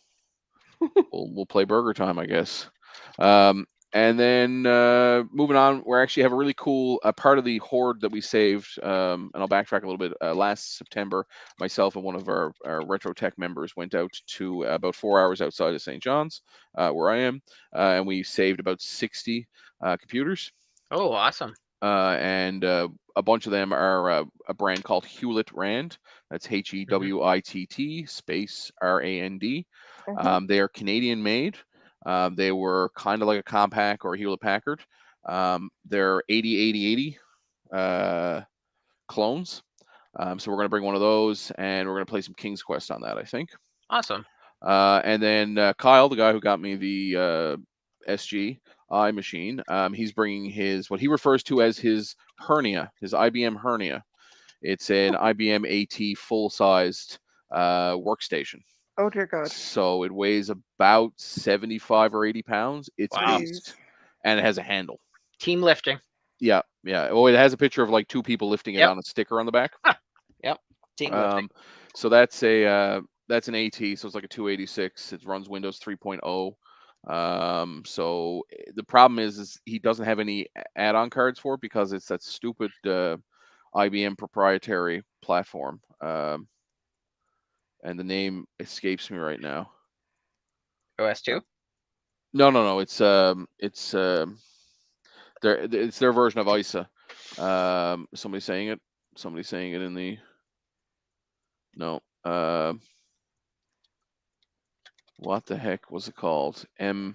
We'll play Burger Time, I guess. And then moving on, we actually have a really cool part of the hoard that we saved. And I'll backtrack a little bit. Last September, myself and one of our Retro Tech members went out to about 4 hours outside of St. John's, where I am, and we saved about 60 computers. Oh, awesome. And a bunch of them are a brand called Hewlett Rand. That's HEWITT space RAND. Mm-hmm. They are Canadian made. They were kind of like a Compaq or a Hewlett Packard. They're 808080 clones. So we're going to bring one of those, and we're going to play some King's Quest on that, I think. Awesome. And then Kyle, the guy who got me the SGI machine, he's bringing his what he refers to as his hernia, his IBM hernia. It's an IBM AT full-sized workstation. Oh dear God. So it weighs about 75 or 80 pounds. It's a Wow. Jeez. beast, and it has a handle. Team lifting. Yeah, yeah. Well, it has a picture of like two people lifting it Yep. on a sticker on the back. Yep. Team lifting. So that's an AT, so it's like a 286. It runs Windows 3.0. So the problem is he doesn't have any add-on cards for it because it's that stupid IBM proprietary platform. And the name escapes me right now. OS2. No. It's their version of ISA. Somebody saying it. Somebody saying it in the. No. What the heck was it called? Hold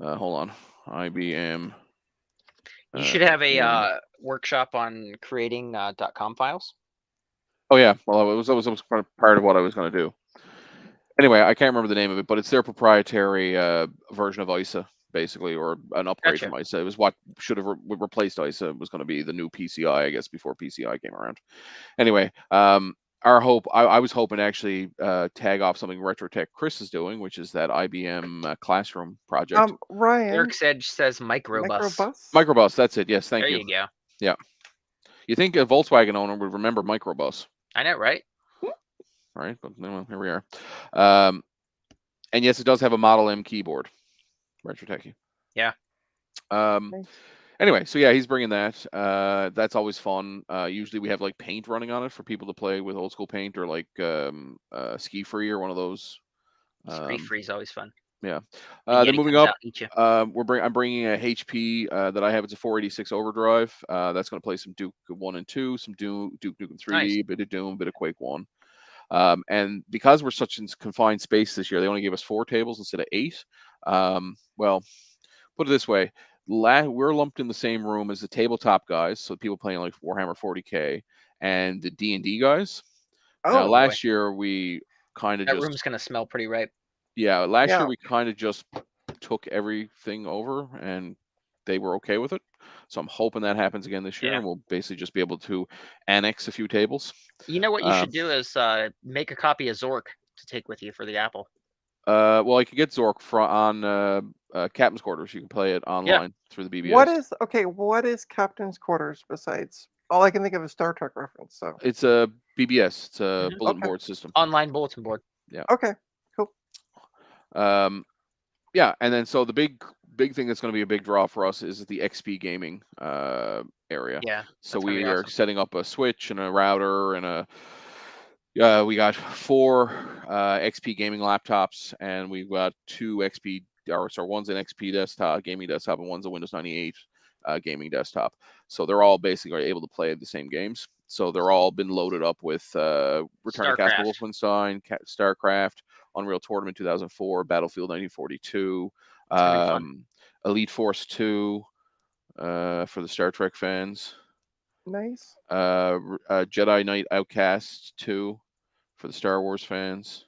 on. IBM. You should have a workshop on creating .com files. Oh yeah. Well, it was part of what I was going to do. Anyway, I can't remember the name of it, but it's their proprietary version of ISA, basically, or an upgrade Gotcha. from ISA. It was what should have replaced ISA. It was going to be the new PCI, I guess, before PCI came around. Anyway, our hope, I was hoping to actually tag off something RetroTech Chris is doing, which is that IBM classroom project. Ryan, Eric's Edge says microbus. microbus. Microbus, that's it. Yes, thank There you. you go. Yeah. You think a Volkswagen owner would remember Microbus, I know, right? right? But well, here we are. And yes, it does have a Model M keyboard, RetroTech. Yeah. Nice. Anyway, so yeah, he's bringing that. That's always fun. Usually we have like paint running on it for people to play with old school paint, or like Ski Free or one of those. Spree Free's always fun. Yeah. The Then Yeti moving comes up, out and eats you. I'm bringing a HP that I have. It's a 486 overdrive. That's going to play some Duke 1 and 2, some Duke Nukem 3D, Nice. bit of Doom, bit of Quake 1. And because we're such in confined space this year, they only gave us 4 tables instead of 8. Well, put it this way. We're lumped in the same room as the tabletop guys, so people playing like Warhammer 40K, and the D&D guys. Now, Oh, boy. last year we kind of That just room's gonna smell pretty ripe. last Yeah. year we kind of just took everything over, and they were okay with it. So I'm hoping that happens again this year, Yeah. and we'll basically just be able to annex a few tables. You know what you Um, should do is make a copy of Zork to take with you for the Apple. Well, you can get Zork on Captain's Quarters. You can play it online through the BBS. What is Captain's Quarters besides? All I can think of is Star Trek reference. So It's a BBS. It's a Mhm. bulletin Okay. board system. Online bulletin board. okay, cool. Yeah, and then so the big thing that's going to be a big draw for us is the XP gaming area. Yeah. So That's gonna be we are awesome. setting up a switch and a router and we got 4 XP gaming laptops, and we've got 2 XP, or sorry, one's an XP desktop, gaming desktop, and one's a Windows 98 gaming desktop. So they're all basically able to play the same games. So they're all been loaded up with Return to Castle StarCraft. Wolfenstein, StarCraft, Unreal Tournament 2004, Battlefield 1942, It's gonna be fun. Elite Force 2 for the Star Trek fans, Nice. Jedi Knight Outcast 2 for the Star Wars fans,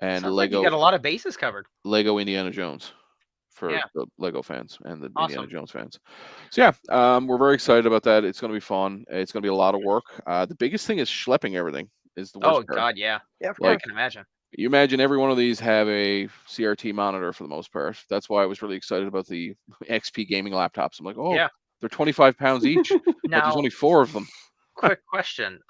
and Sounds like you got a lot of bases covered. Lego Indiana Jones for Yeah. the Lego fans and the Awesome. Indiana Jones fans. So yeah, we're very excited about that. It's going to be fun. It's going to be a lot of work. The biggest thing is schlepping everything is the worst Oh part. God, yeah. Yeah, of I Like, course. can imagine. you imagine every one of these have a CRT monitor for the most part. That's why I was really excited about the XP gaming laptops. I'm like, oh, Yeah. they're 25 pounds each, but there's Now, only 4 of them. quick question.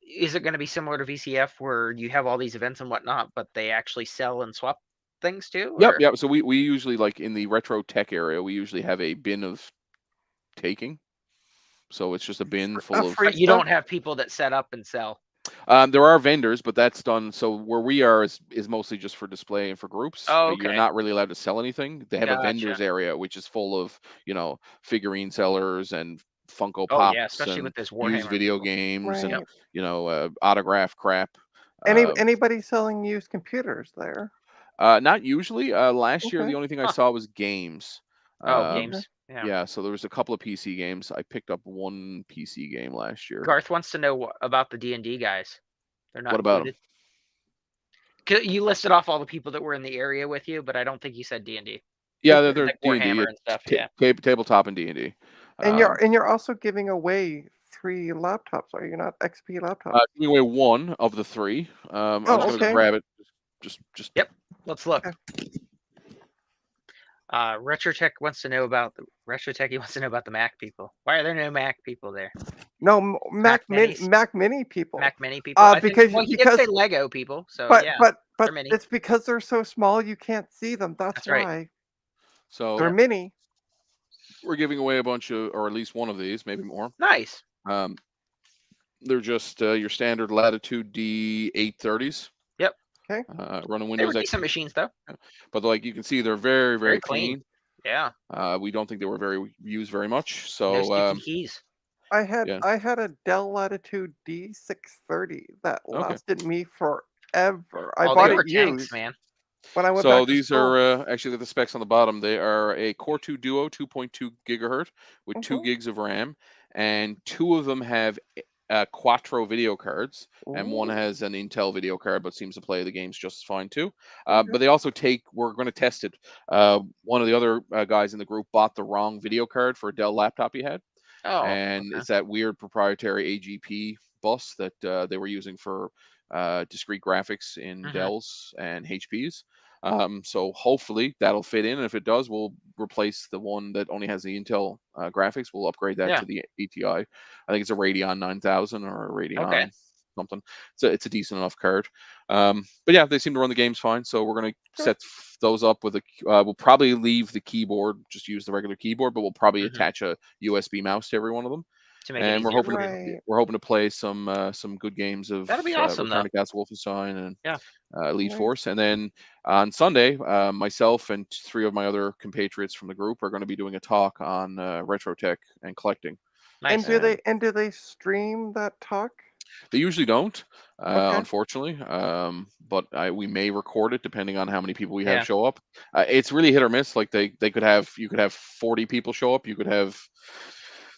Is it going to be similar to VCF where you have all these events and whatnot, but they actually sell and swap things too? Yep, Or? yep. So we usually, like in the retro tech area, we usually have a bin of taking. So it's just a bin full of. free But you stuff? don't have people that set up and sell. There are vendors, but that's done. So where we are is mostly just for display and for groups. Oh, You're okay. not really allowed to sell anything. They have a Gotcha. vendors area, which is full of figurine sellers and Funko Oh yeah, Pops especially and with this used Warhammer. video games and Right. autograph crap. Anybody selling used computers there? Not usually. Last year, Okay. the only thing I Huh. saw was games. Oh, Um, games. Yeah. yeah, so there was a couple of PC games. I picked up one PC game last year. Garth wants to know about the D&D guys. They're not What about included. You listed off all the people that were in the area with you, but I don't think you said D&D. Yeah, they're Like D&D, Warhammer and stuff. Yeah. tabletop and D&D. And you're also giving away 3 laptops, are you not? XP laptops. Giving away 1 of the 3. I was going to okay. grab it. Just. Yep. Let's look. Okay. RetroTech wants to know about the Mac people. Why are there no Mac people there? No, Mac Mini people. Mac Mini people. Because he did say Lego people, so but yeah. but they're mini. it's because they're so small you can't see them. That's why. Right. So they're mini. We're giving away a bunch of, or at least one of these, maybe more. Nice. They're just your standard Latitude D830s. Yep. Okay. Running They Windows were decent machines though. But like you can see, they're very, very clean. Yeah. We don't think they were used very much. So no sticky keys. I had a Dell Latitude D630 that lasted me forever. I bought it used, man. When I went so back to these school. are actually the specs on the bottom. They are a Core 2 Duo 2.2 gigahertz with 2 gigs of RAM, and 2 of them have Quattro video cards, and one has an Intel video card, but seems to play the games just fine too. But they also we're going to test it. One of the other guys in the group bought the wrong video card for a Dell laptop he had. Oh, and it's that weird proprietary AGP bus that they were using for discrete graphics in Mhm. Dells and HPs. So hopefully that'll fit in. And if it does, we'll replace the one that only has the Intel graphics. We'll upgrade that Yeah. to the ATI. I think it's a Radeon 9000 or a Okay. Radeon something. It's a decent enough card. But yeah, they seem to run the games fine. So we're gonna Good. set those up with a. We'll probably leave the keyboard, just use the regular keyboard, but we'll probably Mhm. attach a USB mouse to every one of them. To make it And we're easier hoping for you. Right. to play some good games of That'll be awesome, Return though. to Castle Wolfenstein and Yeah. Elite Nice. Force. And then on Sunday, myself and three of my other compatriots from the group are going to be doing a talk on retro tech and collecting. And Nice. do they stream that talk? They usually don't, Okay. unfortunately, but we may record it depending on how many people we have Yeah. show up. It's really hit or miss. Like they could have you could have 40 people show up, you could have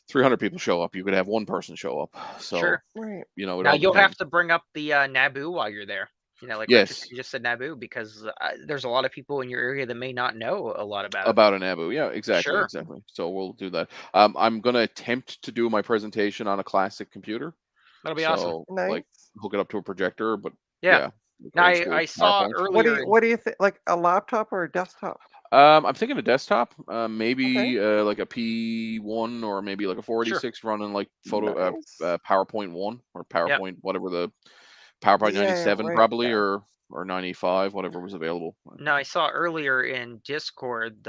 300 people show up, you could have one person show up. So Sure. Right. it Now all you'll have depends. to bring up the Naboo while you're there. Like Retro Yes, you just said Naboo, because there's a lot of people in your area that may not know a lot about it. about an Abu. Yeah, exactly, Sure. exactly. So we'll do that. I'm gonna attempt to do my presentation on a classic computer. That'll be awesome. So like Nice. hook it up to a projector, but Yeah. yeah, like Now old school I saw PowerPoint. earlier in What do you think? Like a laptop or a desktop? I'm thinking a desktop, Okay. maybe like a P1 or maybe like a Sure. 486 running like Nice. PowerPoint 1 or Yep. PowerPoint whatever the PowerPoint Yeah. 97 Right. probably Yeah. or 95 whatever was available. Now I saw earlier in Discord,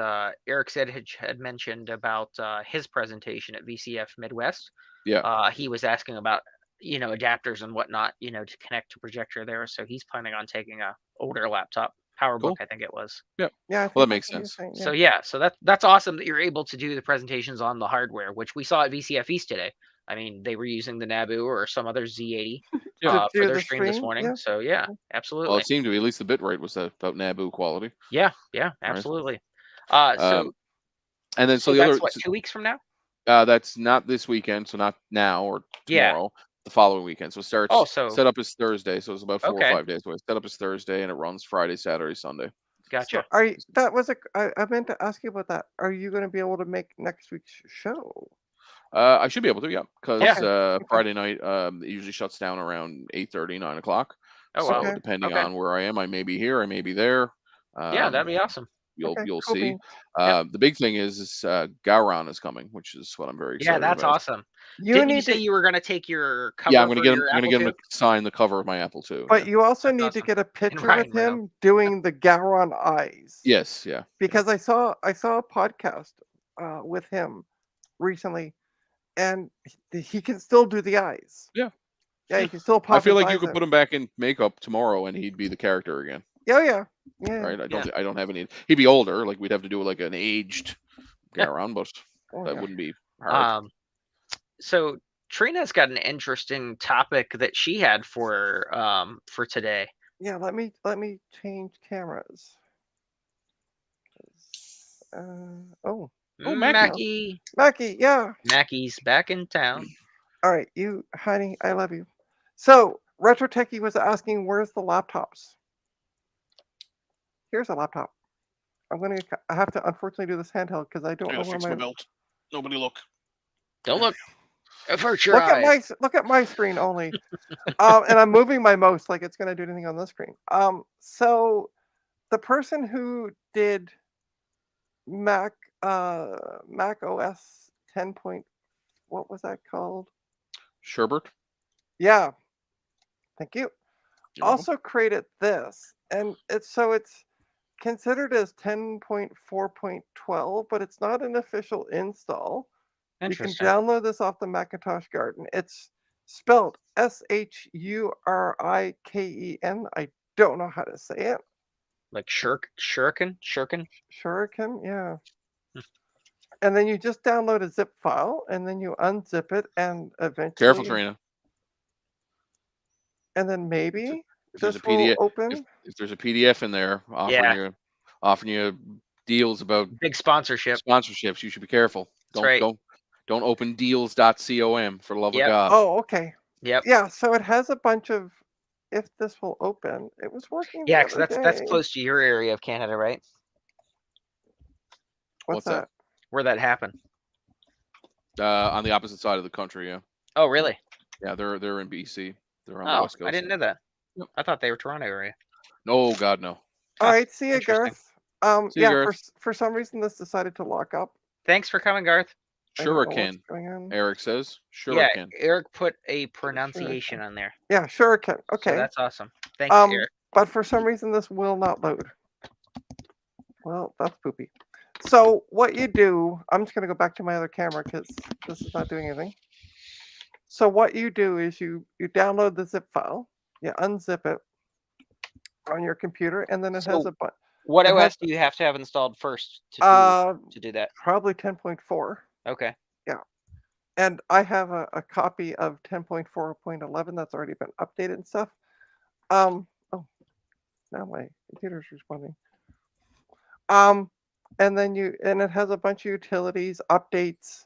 Eric said had mentioned about his presentation at VCF Midwest. Yeah, He was asking about adapters and whatnot, to connect to projector there. So he's planning on taking a older laptop, PowerBook, cool. I think it was. Yeah, Yeah. I well that think makes that's what he was sense. saying. So Yeah. yeah, so that's awesome that you're able to do the presentations on the hardware, which we saw at VCF East today. I mean, they were using the Naboo or some other Z80 Yeah, To for do their the stream this stream. morning. Yeah. So yeah, Cool. well absolutely. it seemed to be at least the bit rate was about Naboo quality, Yeah, right? absolutely. Um, So and then so so the that's other what, 2 weeks from now? that's not this weekend, so not now or Yeah. tomorrow. The following weekend. So it Oh, starts so set up as Thursday, so it's about four or okay, 5 days away. Set up as Thursday and it runs Friday, Saturday, Sunday. So gotcha. are you, that was a I meant to ask you about that. Are you going to be able to make next week's show? I should be able to, yeah, because Yeah. Okay. Okay. Friday night it usually shuts down around 8:30, 9 o'clock. Oh wow. So Okay. depending Okay. on where I am, I may be here, I may be there. Yeah, Um, that'd be awesome. Okay. you'll Cool see. beans. Yep. The big thing is Gowron is coming, which is what I'm very Yeah, excited that's about. awesome. You Didn't you need say to, you were gonna take your Yeah, cover for your I'm gonna Apple get him II? to sign the cover of my Apple II. but Yeah. you also That's need to awesome. get a And picture with Ryan Renault. him doing the Gowron eyes. Yes. Yeah. Because I saw a podcast with him recently, and he can still do the eyes. Yeah. Yeah, he can still I pop feel his like you eyes could out. put him back in makeup tomorrow and he'd be the character again. Yeah, yeah, yeah. Right? Yeah. I don't have any. He'd be older. Like we'd have to do like an aged Gowron, but Oh that yeah. wouldn't be hard. Um. So Trina's got an interesting topic that she had for today. Yeah, let me change cameras. Oh, Oh, Mackie. Mackie, yeah. Mackie's back in town. All right, you, honey, I love you. So, Retro Techie was asking, where's the laptops? Here's a laptop. I have to unfortunately do this handheld because I don't know where my. belt. Nobody look. Don't look. Avert your eyes. Look at my screen only. And I'm moving my mouse like it's gonna do anything on the screen. So the person who did Mac Mac OS 10 point, what was that called? Sherbert. Yeah, thank you. You're welcome. Also created this, and it's considered as 10.4.12, but it's not an official install. You can Interesting. download this off the Macintosh Garden. It's spelled Shurikeen. I don't know how to say it. Like shuriken. Shuriken, yeah. And then you just download a zip file, and then you unzip it, and eventually, Careful, Trina. and then maybe If there's a this will PDF, open. if there's a PDF in there Yeah. offering you deals about Big sponsorship. sponsorships, you should be careful. That's right. Don't open deals.com for the love of Yep. God. Oh, okay. Yep. Yeah, so it has a bunch of. If this will open, it was working the Yeah, because other that's day. close to your area of Canada, right? What's that? Where that happened. On the opposite side of the country, yeah. Oh, really? Yeah, they're in BC. They're on the Oh, West I Coast. didn't know that. Yep. I thought they were Toronto area. No, God, no. All Huh, right, see you, interesting. Garth. See you, Yeah, Gareth. for some reason this decided to lock up. Thanks for coming, Garth. I Sure don't it know what's can. going on. Eric says, sure Yeah, it can. Eric put a Sure pronunciation can. on there. Yeah, sure it can. So Okay. that's awesome. Thanks, Eric. But for some reason this will not load. Well, that's poopy. So what you do, I'm just gonna go back to my other camera because this is not doing anything. So what you do is you download the zip file, you unzip it on your computer, and then it has So a button. what It has OS do you have to have installed first to do that? probably 10.4. Okay. Yeah. And I have a copy of 10.4.11 that's already been updated and stuff. Oh, now my computer's responding. And then it has a bunch of utilities, updates.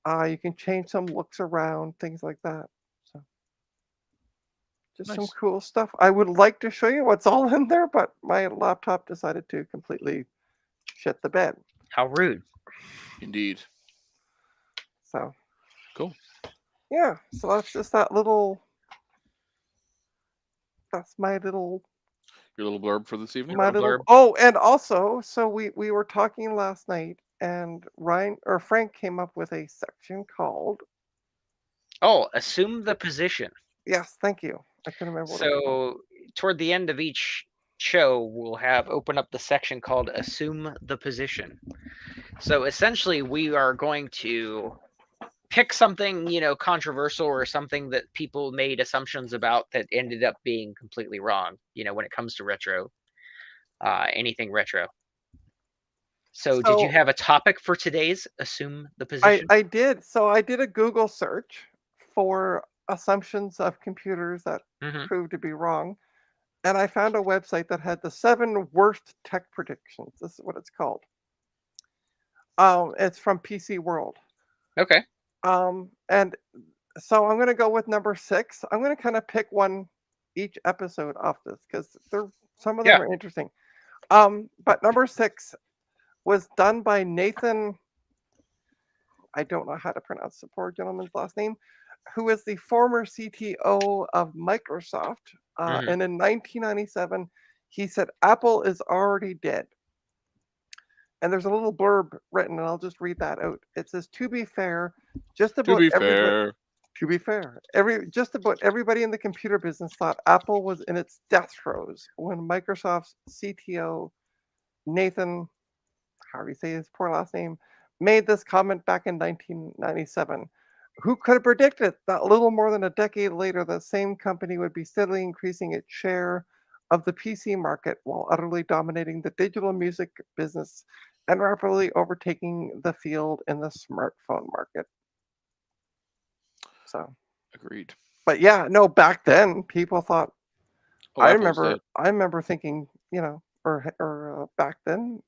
You can change some looks around, things like that. So just some Nice. cool stuff. I would like to show you what's all in there, but my laptop decided to completely shit the bed. How rude. Indeed. So Cool. yeah, so that's just that little. That's my little. Your little blurb for this evening. My little little. blurb. Oh, and also, so we were talking last night, and Ryan or Frank came up with a section called. Oh, assume the position. Yes, thank you. I couldn't remember what it was called. So toward the end of each show, we'll have open up the section called assume the position. So essentially we are going to pick something, controversial or something that people made assumptions about that ended up being completely wrong, when it comes to retro, anything retro. So did you So have a topic for today's assume the position? I did. So I did a Google search for assumptions of computers that Mm-hmm. proved to be wrong, and I found a website that had the 7 worst tech predictions. This is what it's called. It's from PC World. Okay. And so I'm going to go with number 6. I'm going to kind of pick one each episode off this because some of them Yeah. are interesting. But number 6 was done by Nathan. I don't know how to pronounce the poor gentleman's last name, who is the former CTO of Microsoft. Mm-hmm. And in 1997, he said Apple is already dead. And there's a little blurb written, and I'll just read that out. It says, "To be fair, just To about be everybody." fair. To be fair, just about everybody in the computer business thought Apple was in its death throes when Microsoft's CTO Nathan, however you say his poor last name, made this comment back in 1997. Who could have predicted that a little more than a decade later, the same company would be steadily increasing its share of the PC market while utterly dominating the digital music business and rapidly overtaking the field in the smartphone market? So, Agreed. but yeah, no, back then people thought. Oh, Apple's dead. I remember thinking, or back then,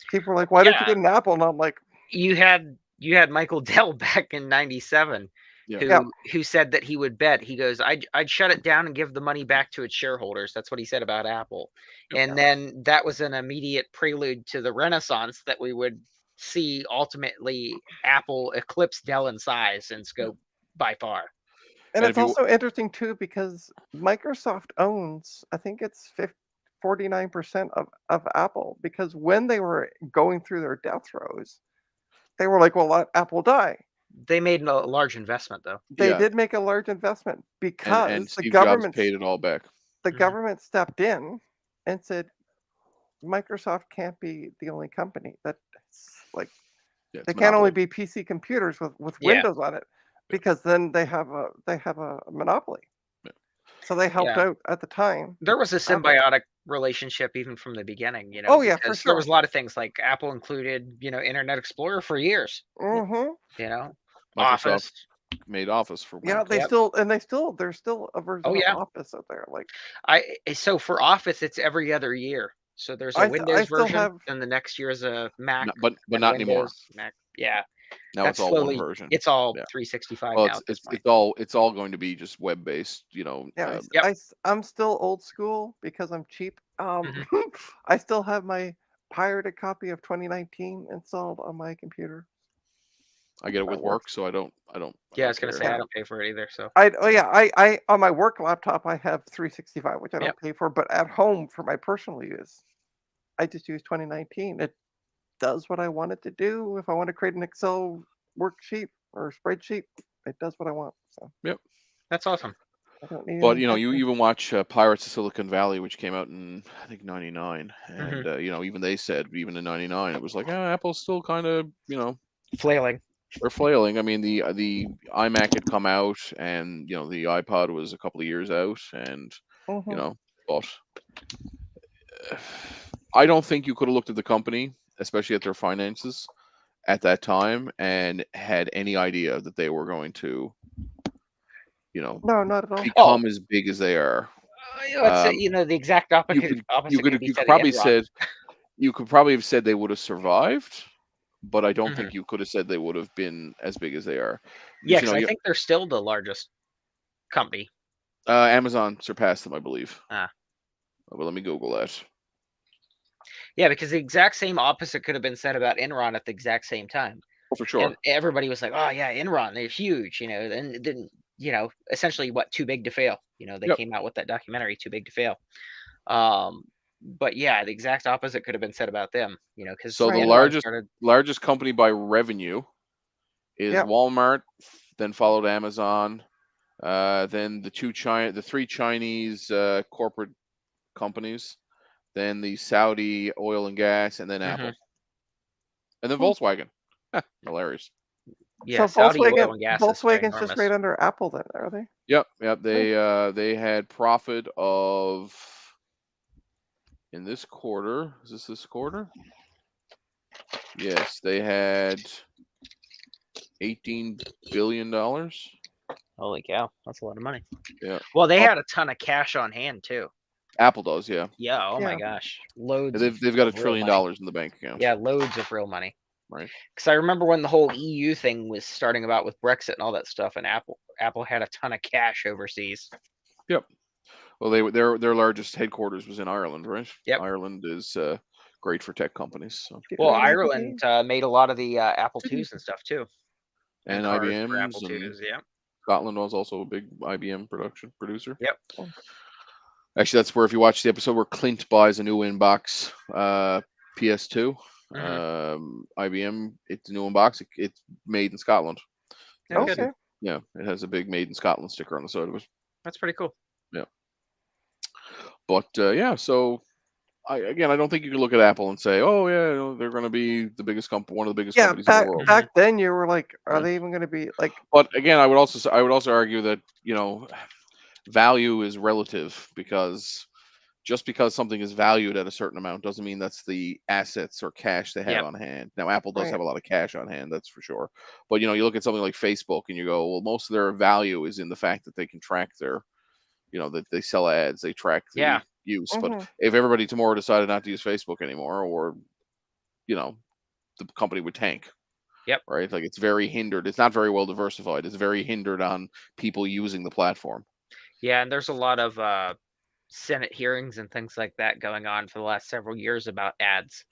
people were like, "Why don't you Yeah. get an Apple?" And I'm like, You had Michael Dell back in 97 Yeah. "Yeah." who said that he would bet. He goes, I'd shut it down and give the money back to its shareholders. That's what he said about Apple. Yep. And then that was an immediate prelude to the renaissance that we would see ultimately Apple eclipse Dell in size and scope by far. And And it's if you also interesting too because Microsoft owns, I think it's 49% of Apple because when they were going through their death throes, they were like, "Well, let Apple die." They made a large investment though. They yeah, did make a large investment and because Steve Jobs paid it all back. the Mhm. government stepped in and said Microsoft can't be the only company that's like Yeah, they it's can't only monopoly. be PC computers with Yeah. Windows on it Yeah. because then they have a monopoly. Yeah. So they helped Yeah. out at the time. There was a Apple. symbiotic relationship even from the beginning, Oh yeah, for because there was sure. a lot of things like Apple included, Internet Explorer for years, Hmm. Microsoft Office. made Office for Yeah, Mac. there's Yep. still a Oh version of yeah. Office out there. Like So for Office, it's every other year. So there's a I Windows still version, have. and the next year is a Mac, But and not anymore. Windows, Mac. Yeah, Now it's that's all one slowly. version. It's all Yeah. 365 Well, now at this point. it's all going to be just web based. Yeah, Yep. I'm still old school because I'm cheap. Mhm. I still have my pirated copy of 2019 installed on my computer. I get it with That works. work, so I don't Yeah, I was gonna care. say I Yeah. don't pay for it either. So I on my work laptop I have 365, which I yep. don't pay for, but at home for my personal use, I just use 2019. It does what I want it to do. If I want to create an Excel worksheet or spreadsheet, it does what I want. So Yep. That's awesome. I don't need But anything you fancy. even watch Pirates of Silicon Valley, which came out in I think '99, hmm and even they said even in '99 it was like Apple's still kind of Flailing. they're flailing. I mean the iMac had come out, and the iPod was a couple of years out, and you Hmm. know, but I don't think you could have looked at the company, especially at their finances at that time, and had any idea that they were going to you know No, not at all. Oh, become as big as they are. let's say Um, the exact you opposite could you opposite could could be you could said of probably Enron. said you could probably have said they would have survived, but I don't hmm think you could have said they would have been as big as they are. Yeah, Because because I think they're still the largest company. Amazon surpassed them, I believe. Ah, But let me Google that. yeah, because the exact same opposite could have been said about Enron at the exact same time, Oh, for and sure. everybody was like, "Oh yeah, Enron, they're huge," and then essentially what Too Big to Fail. They Yep. came out with that documentary, Too Big to Fail. But yeah, the exact opposite could have been said about them. Because So the Right. Enron largest started. largest company by revenue is Yep. Walmart, then followed Amazon, then the three Chinese corporate companies, then the Saudi oil and gas, and then hmm Apple, and then Hmm. Volkswagen. Hilarious. Yeah, So Saudi oil and gas is Volkswagen's just right ginormous. under Apple then, are they? Yep. Right. They had profit of in this quarter. Is this quarter? Yes, they had $18 billion. Holy cow, that's a lot of money. Yeah, Well, they up had a ton of cash on hand too. Apple does. Yeah, Yeah, oh my Yeah. gosh, loads they've got of $1 real trillion money. in the bank account. Yeah, loads of real money. Right. Because I remember when the whole EU thing was starting about with Brexit and all that stuff, and Apple had a ton of cash overseas. Yep. Well, their largest headquarters was in Ireland, right? Yep. Ireland is great for tech companies. So. Do you Well, have any Ireland made a lot of the Apple IIs and stuff too, and And cards for IBM's, Apple and IIs. Yeah. Scotland was also a big IBM producer. Yep. Oh, Actually, that's where if you watch the episode where Clint buys a new inbox PS2, hmm IBM, it's a new inbox. It's made in Scotland. It Yeah, has, good. okay. yeah, it has a big "Made in Scotland" sticker on the side of it. That's pretty cool. Yeah, but yeah. So I don't think you can look at Apple and say, oh yeah, they're going to be one of the biggest Yeah, companies in the world. hmm back then you were like, are Right? they even going to be like? But again, I would also argue that value is relative, because just because something is valued at a certain amount doesn't mean that's the assets or cash they have Yep. on hand. Now, Apple does Right. have a lot of cash on hand, that's for sure. But you look at something like Facebook and you go, well, most of their value is in the fact that they can track that they sell ads, they track Yeah. the use. But Hmm. if everybody tomorrow decided not to use Facebook anymore, or you know, the company would tank. Yep. Right? Like, it's very hindered. It's not very well diversified. It's very hindered on people using the platform. Yeah, and there's a lot of Senate hearings and things like that going on for the last several years about ads.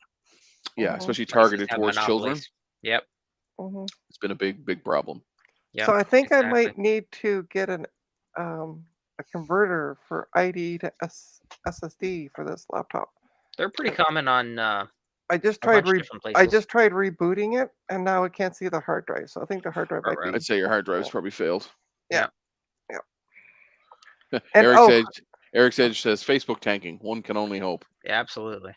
Yeah, Hmm. especially Places targeted have towards children. monopolies. Yep. Hmm. It's been a big problem. Yep. So I think I Exactly. might need to get a converter for ID to SSD for this laptop. They're pretty common on I just a tried bunch of different I places. just tried rebooting it, and now it can't see the hard drive. So I think the hard drive might Ruh-roh. be. I'd say your hard drive's probably failed. Yeah. Yeah. Yeah. And Eric's Edge Eric's Edge says Facebook tanking. One can only hope. Yeah, absolutely.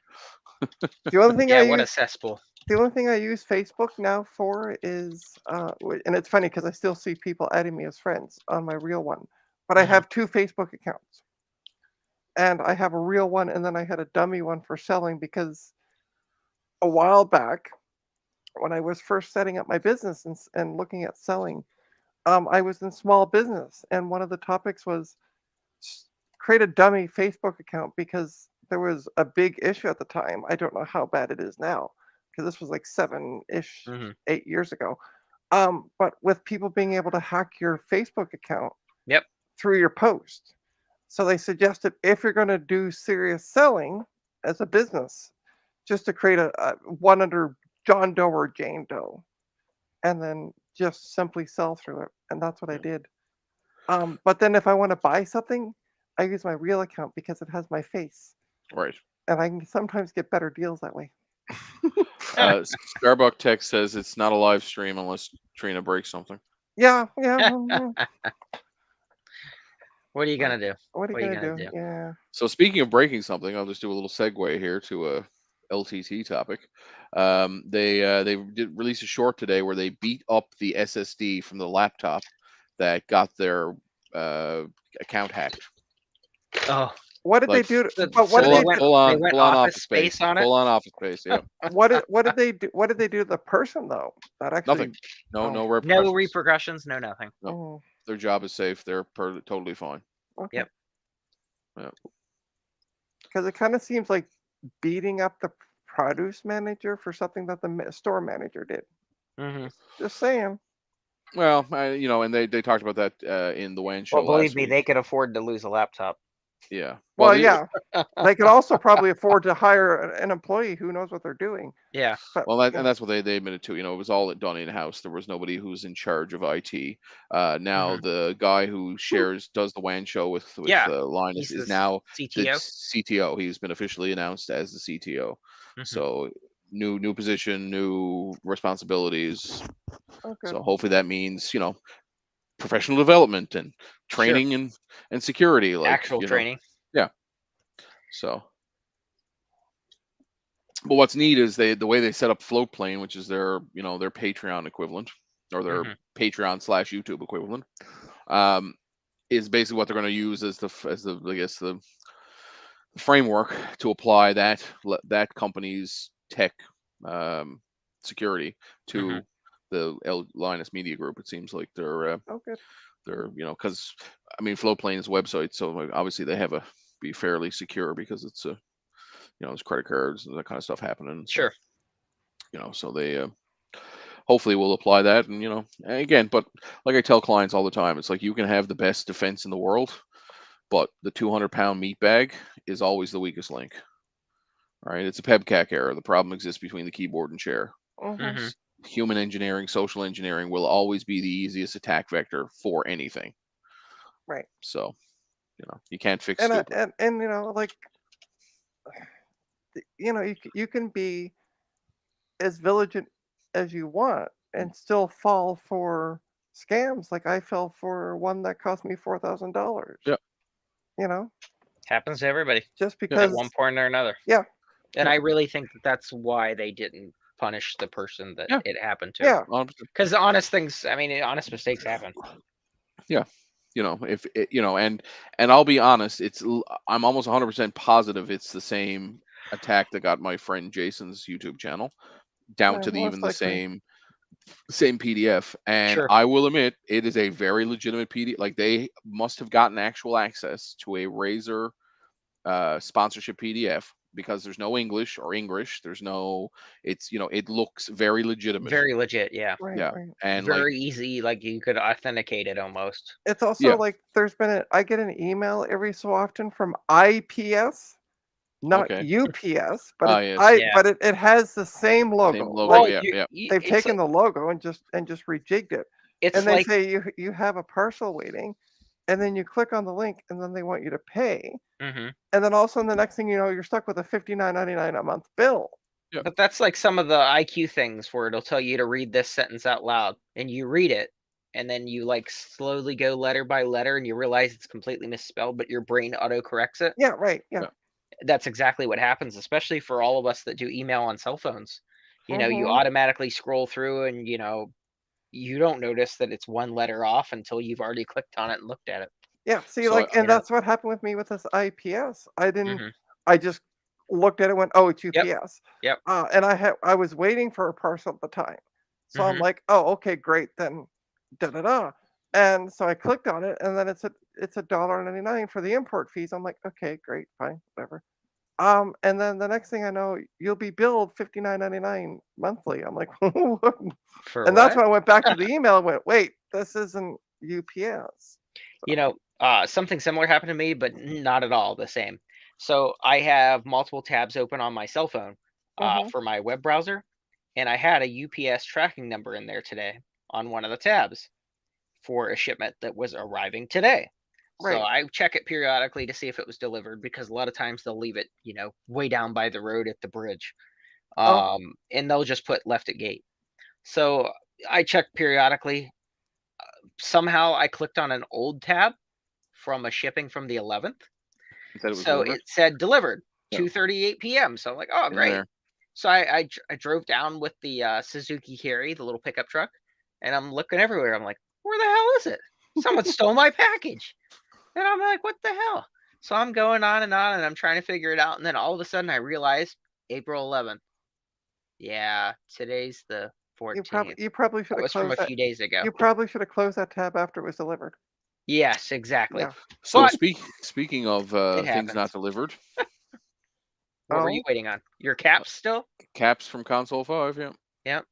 the only thing Yeah, I what a use cesspool. the only thing I use Facebook now for is and it's funny because I still see people adding me as friends on my real one, but I hmm have two Facebook accounts, and I have a real one, and then I had a dummy one for selling because a while back when I was first setting up my business and looking at selling, I was in small business, and one of the topics was create a dummy Facebook account because there was a big issue at the time. I don't know how bad it is now because this was like 7-ish, hmm 8 years ago. But with people being able to hack your Facebook account Yep. through your post. So they suggested if you're going to do serious selling as a business, just to create a one under John Doe or Jane Doe, and then just simply sell through it, and that's what I did. But then if I want to buy something, I use my real account because it has my face, Right. and I can sometimes get better deals that way. Starbuck Tech says it's not a live stream unless Trina breaks something. Yeah, yeah. What are you gonna do? What are you What are you gonna gonna do? do? Yeah. So speaking of breaking something, I'll just do a little segue here to a LTT topic. They did release a short today where they beat up the SSD from the laptop that got their account hacked. Oh, What did they Like do? so, But what so did they they went do? full they on went full on Office office space. Space on it. Full on office space. Yeah. What did they do? What did they do to the person though? That actually. Nothing. No Oh, no No repercussions. repercussions, no nothing. No. oh, Their job is safe. They're totally fine. okay. Yep. Yeah. Because it kind of seems like beating up the produce manager for something that the store manager did. Hmm. Just saying. Well, and they talked about that in the WAN show Well, believe last me, week. they could afford to lose a laptop. Yeah. Well, yeah. They could also probably afford to hire an employee who knows what they're doing. Yeah. But, Well, and that's what they admitted to. It was all done in house. There was nobody who's in charge of IT. Now Mhm. the guy who does the WAN show with Yeah, Linus he's is the now the CTO. CTO. He's been officially announced as the CTO. Mhm. So new position, new responsibilities. okay. So hopefully that means professional development and Sure. training and security. Like Actual training. yeah. So. But what's neat is the way they set up Floatplane, which is their their Patreon equivalent or their Mhm. Patreon/YouTube equivalent, um, is basically what they're going to use as the I guess the framework to apply that company's tech security to Mhm. the Linus Media Group. It seems like Oh, good. they're because I mean Floatplane's website, so obviously they have to be fairly secure because it's a there's credit cards and that kind of stuff happening. So Sure. so they hopefully will apply that. And again, but like I tell clients all the time, it's like you can have the best defense in the world, but the 200-pound meat bag is always the weakest link. Right? It's a PEBCAC error. The problem exists between the keyboard and chair. Mhm. Human engineering, social engineering will always be the easiest attack vector for anything. Right. So you can't fix And stupid. like you can be as vigilant as you want and still fall for scams. Like I fell for one that cost me $4,000. Yeah. You know, Happens to everybody just at because. one point or another. Yeah. And I really think that's why they didn't punish the person that Yeah. it happened to. Yeah. 100%. Because honest mistakes happen. Yeah. If it, and I'll be honest, I'm almost 100% positive it's the same attack that got my friend Jason's YouTube channel down to even Most the likely. same PDF. And Sure. I will admit it is a very legitimate PDF. Like they must have gotten actual access to a Razer sponsorship PDF because there's no English or English. There's no. It looks very legitimate. Very legit, yeah. Right. Yeah. Right. And Very easy, like you could authenticate it almost. It's also Yeah. like there's been I get an email every so often from IPS, not Okay. UPS, but Ah, it's yes. Yeah. but it has the same Same logo. logo. Like Yeah. Yeah. they've It's taken the logo and just rejigged it. it's And they like say you have a parcel waiting, and then you click on the link, and then they want you to pay, mhm. and then all of a sudden the next thing you know, you're stuck with a $59.99 a month bill. Yeah. But that's like some of the IQ things where it'll tell you to read this sentence out loud, and you read it, and then you like slowly go letter by letter, and you realize it's completely misspelled, but your brain auto corrects it. Yeah, right. Yeah. Yeah. That's exactly what happens, especially for all of us that do email on cell phones. You Mhm. automatically scroll through, and you don't notice that it's one letter off until you've already clicked on it and looked at it. Yeah. See, So and that's what happened with me with this IPS. Mhm. I just looked at it, went, oh, it's Yep. UPS. Yep. And I was waiting for a parcel at the time. So I'm Mhm. like, oh, okay, great. Then da da da. And so I clicked on it, and then it's $1.99 for the import fees. I'm like, okay, great, fine, whatever. And then the next thing I know, you'll be billed $59.99 monthly. I'm like, what? For And that's what? when I went back to the email and went, wait, this isn't UPS. Something similar happened to me, but not at all the same. So I have multiple tabs open on my cell phone Mhm. for my web browser, and I had a UPS tracking number in there today on one of the tabs for a shipment that was arriving today. So Right. I check it periodically to see if it was delivered, because a lot of times they'll leave it, way down by the road at the bridge. Oh, And they'll just put left at gate. So I check periodically. Somehow I clicked on an old tab from a shipping from the 11th. It said it was So delivered. it said delivered Yeah. 2:38 p.m. So I'm like, oh, In great. there. So I drove down with the Suzuki Carry, the little pickup truck, and I'm looking everywhere. I'm like, where the hell is it? Someone stole my package. And I'm like, what the hell? So I'm going on, and I'm trying to figure it out. And then all of a sudden I realized April 11th. Yeah, today's the 14th. you probably should That have was from a closed that. few days ago. You probably should have closed that tab after it was delivered. Yes, exactly. Yeah. So But speaking of it things happens. not delivered, What were Oh, you waiting on? Your caps still? caps from Console 5, yeah. Yep.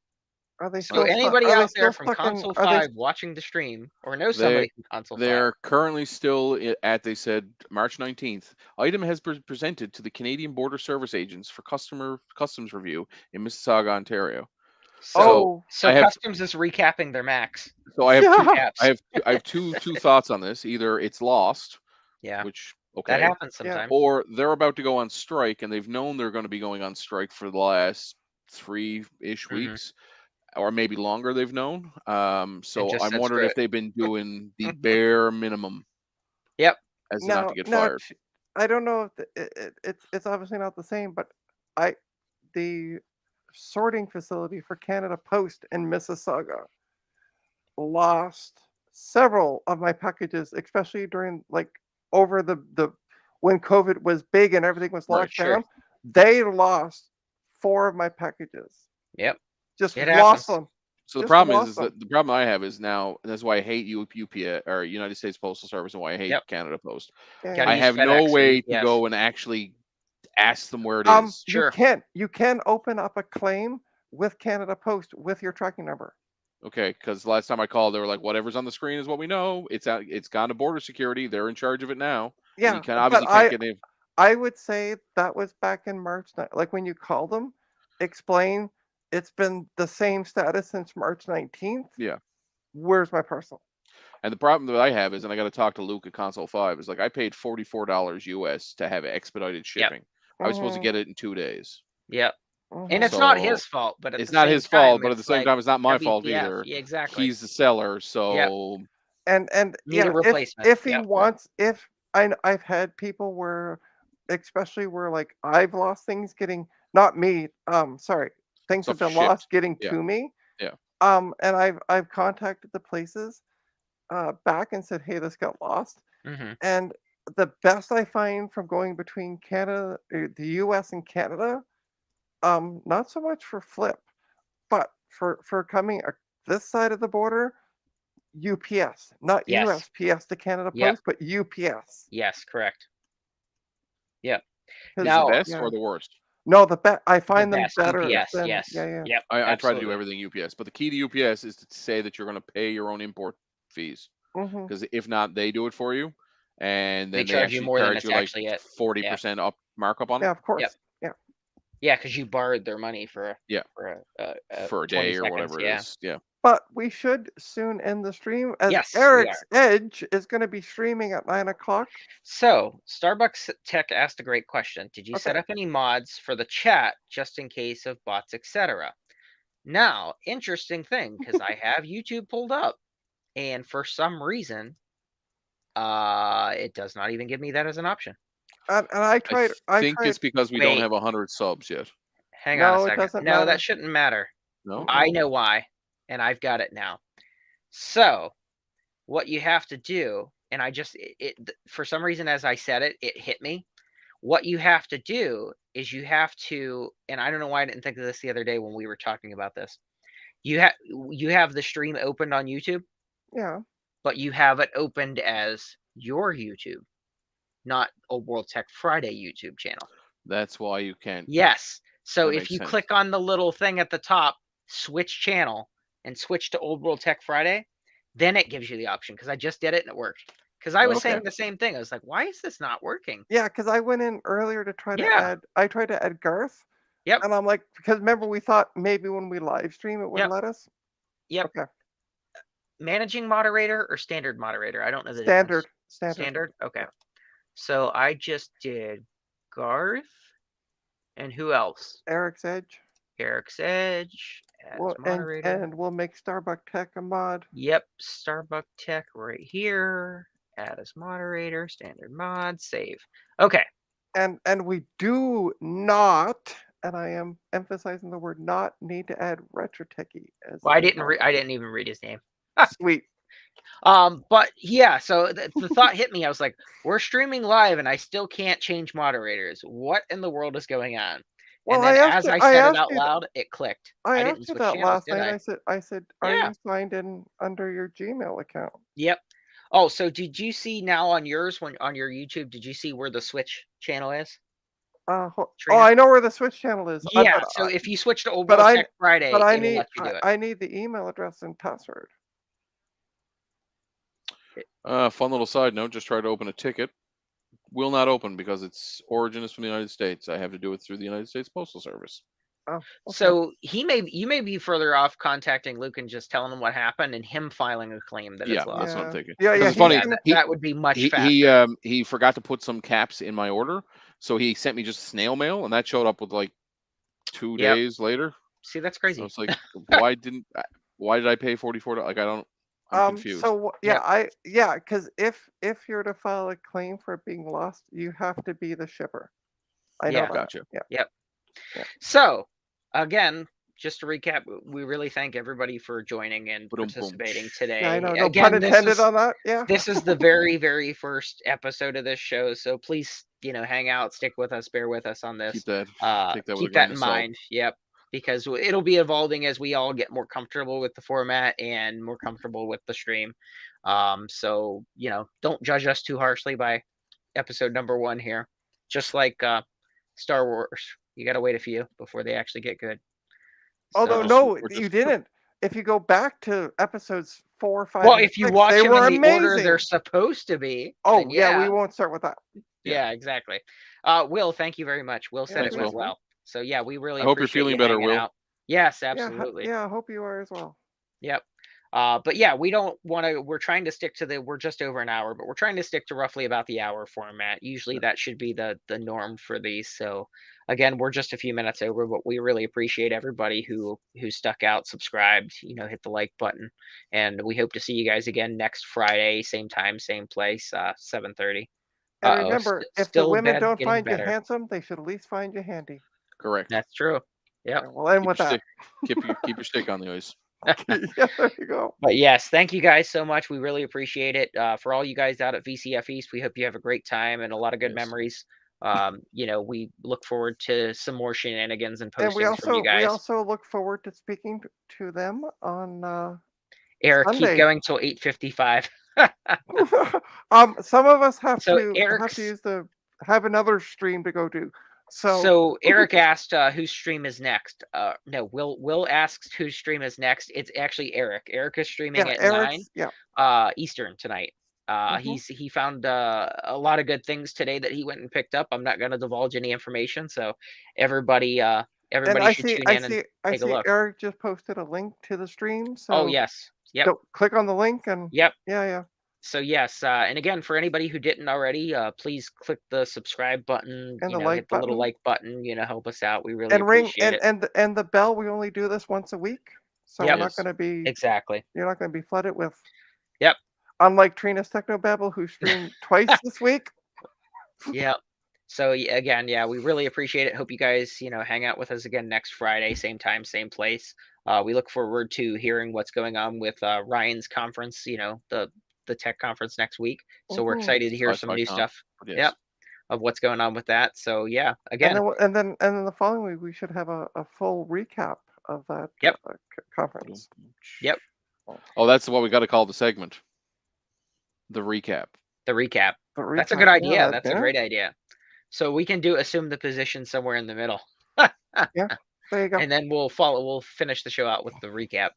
are they So still stuck? anybody Are they out there still from stuck in? Console Are they? 5 watching the stream, or know They somebody from Console 5, they're currently still at, they said, March 19th. Item has been presented to the Canadian Border Service Agents for customs review in Mississauga, Ontario. So Oh, so I have Customs is recapping their max so I have two yeah, caps. I have two thoughts on this. Either it's lost, Yeah, which that okay, happens yeah. sometimes. or they're about to go on strike and they've known they're going to be going on strike for the last 3-ish Mhm. weeks, or maybe longer they've known. And So just I'm said wondering screw if it. they've been doing the bare minimum Yep. as to not to Now, get fired. I don't know if it's obviously not the same, but I the sorting facility for Canada Post in Mississauga lost several of my packages, especially during like over the when COVID was big and everything was Right. locked Sure. down. They lost 4 of my packages. Yep. Just It lost happens. them. So the Just problem lost is them. that the problem I have is now, and that's why I hate UPS or United States Postal Service, and why I hate Yep. Canada Post. Yeah, Got to I use have no FedEx or way to UPS. go and actually ask them where it is. You Sure. can open up a claim with Canada Post with your tracking number. Okay, because last time I called, they were like, "Whatever's on the screen is what we know. It's out. It's gone to border security. They're in charge of it now." And you Yeah, can but obviously can't get any. I would say that was back in March. Like when you call them, explain it's been the same status since March 19th. Yeah. Where's my parcel? And the problem that I have is, and I got to talk to Luke at Console 5, is like I paid $44 US to have expedited Yep. shipping. I was supposed to Mhm, get it in 2 days. Yep. And it's mhm. not So his fault, but at it's the not same his fault, time, but at the it's same like time, it's not my fault WTF. either. Yeah, exactly. He's the seller, Yep. so And Need a yeah, replacement. if he Yep. wants, if I've had people where, especially where like I've lost things getting, not me, sorry, things have stuff been shipped. lost getting Yeah, to me. yeah. And I've contacted the places back and said, hey, this got lost. Mm-hmm. And the best I find from going between Canada, the US and Canada, not so much for flip, but for coming this side of the border, UPS, not Yes. USPS to Canada Yep. Post, but UPS. Yes. Correct. Yep. Is the Now, best Yeah, or the worst? no, I the find them best better UPS. than Yes. yeah. Yep. I try to do Absolutely. everything UPS, but the key to UPS is to say that you're going to pay your own import fees, Hmm. because if not, they do it for you, and They then they charge you actually more than charge it's you like actually at. Yeah. 40% up markup on it. Yeah, of Yep. course. Yeah, Yeah, because you borrowed their money for Yeah, for a 20 day or seconds. whatever it Yeah. is. Yeah. but we should soon end the stream as Yes, we Eric's are. Edge is going to be streaming at 9 o'clock. So, Starbucks Tech asked a great question. Did you set Okay. up any mods for the chat just in case of bots, etc.? Now, interesting thing, because I have YouTube pulled up, and for some reason, it does not even give me that as an option. And I I think tried. it's because we don't Wait, have 100 subs yet. hang on a No, it second. doesn't No, that matter. shouldn't matter. No. I know why, and I've got it now. So, what you have to do, and I just for some reason as I said it, it hit me. What you have to do is you have to, and I don't know why I didn't think of this the other day when we were talking about this. You have the stream opened on YouTube, Yeah. but you have it opened as your YouTube, not Old World Tech Friday YouTube channel. That's why you can't. Yes. So That if makes you sense. click on the little thing at the top, switch channel, and switch to Old World Tech Friday, then it gives you the option, because I just did it and it worked. Because I was Okay. saying the same thing. I was like, why is this not working? Yeah, because I went in earlier to try to Yeah. add. I tried to add Garth. Yep. And I'm like, because remember we thought maybe when we live stream it would Yep. let us. Yep. Okay. managing moderator or standard moderator? I don't know the Standard. difference. Standard? Okay. So I just did Garth and who else? Eric's Edge. Eric's Edge as Well, moderator. and we'll make Starbuck Tech a mod. Yep, Starbuck Tech right here. Add as moderator, standard mod, save. Okay. And we do not, and I am emphasizing the word not, need to add Retro Techie as. Well, I didn't even read his name. Sweet. But yeah, so the thought hit me. I was like, we're streaming live and I still can't change moderators. What in the world is going on? Well, And then as I said it asked out you loud, it clicked. I didn't asked you switch that channels, last did night. I? I said, are Yeah. you signed in under your Gmail account? Yep. Oh, so did you see now on yours, when on your YouTube, did you see where the Switch channel is? Oh, Trina? I know where the Switch channel is. Yeah, so if you switch to Old but World I- Tech Friday, But I it'll need let you do it. I need the email address and password. Fun little side note: just try to open a ticket. Will not open because its origin is from the United States. I have to do it through the United States Postal Service. Oh, okay. So you may be further off contacting Luke and just telling him what happened and him filing a claim that it's lost. That's what I'm thinking. Yeah, it's funny. That would be much faster. He forgot to put some caps in my order, so he sent me just snail mail, and that showed up with like 2 days later. See, that's crazy. So it's like, why did I pay $44? Like, I'm confused. So because if you're to file a claim for it being lost, you have to be the shipper. I know that. Gotcha. Yeah. So again, just to recap, we really thank everybody for joining and participating today. Yeah, I know. No pun intended on that. Yeah. This is the very, very first episode of this show, so please, hang out, stick with us, bear with us on this. Keep that in mind. Yep. Because it'll be evolving as we all get more comfortable with the format and more comfortable with the stream. So, don't judge us too harshly by episode number 1 here. Just like Star Wars, you got to wait a few before they actually get good. Although, no, you didn't. If you go back to episodes 4, 5, well, and if you 6, watch they them were in the amazing. order they're supposed to be. Oh, yeah, we won't start with that. Yeah, exactly. Will, thank you very much. Will said it went well. So yeah, we really. I hope you're feeling better, Will. Out. Yes, absolutely. Yeah, I hope you are as well. Yep. But yeah, we don't want to. We're trying to stick to we're just over an hour, but we're trying to stick to roughly about the hour format. Usually that should be the norm for these. So again, we're just a few minutes over, but we really appreciate everybody who stuck out, subscribed, hit the like button, and we hope to see you guys again next Friday, same time, same place, 7:30. And remember, if the women don't find you handsome, they should at least find you handy. Correct. That's true. Yeah. We'll end with that. Keep your stick on the ice. Yeah, there you go. But yes, thank you guys so much. We really appreciate it. For all you guys out at VCF East, we hope you have a great time and a lot of good memories. We look forward to some more shenanigans and postings from you guys. We also look forward to speaking to them on Eric, Sunday. keep going till 8:55. Some of us have So to have another stream to go to. So Eric asked whose stream is next. No, Will asks whose stream is next. It's actually Eric. Eric is streaming at 9 Eastern tonight. He found a lot of good things today that he went and picked up. I'm not going to divulge any information, so everybody should tune in and take a look. Eric just posted a link to the stream. So oh yes, yep. Click on the link and yep. Yeah. So yes, and again, for anybody who didn't already, please click the subscribe button and hit the little like button. Help us out. We really appreciate it. And the bell. We only do this once a week, so we're not going to be exactly. You're not going to be flooded with. Yep. Unlike Trina's Technobabble, who streamed twice this week. Yep. So again, we really appreciate it. Hope you guys, hang out with us again next Friday, same time, same place. We look forward to hearing what's going on with Ryan's conference. The tech conference next week. So we're excited to hear some new stuff. Yes. Yep. Of what's going on with that. So yeah, again. And then the following week we should have a full recap of that conference. Yep. Oh, that's what we got to call the segment. The recap. The recap. That's a good idea. That's a great idea. So we can assume the position somewhere in the middle. Yeah. There you go. And then we'll finish the show out with the recap.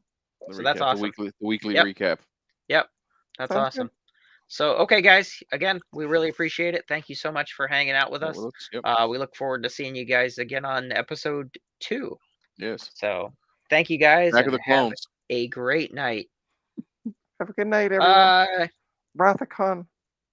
That's awesome. The weekly recap. Yep. That's awesome. Good. So, okay, guys, again, we really appreciate it. Thank you so much for hanging out with us. Yep. We look forward to seeing you guys again on episode 2. Yes. So, thank you guys. Back of the clones. Have a great night. Have a good night, everyone. Bye. Rathacon.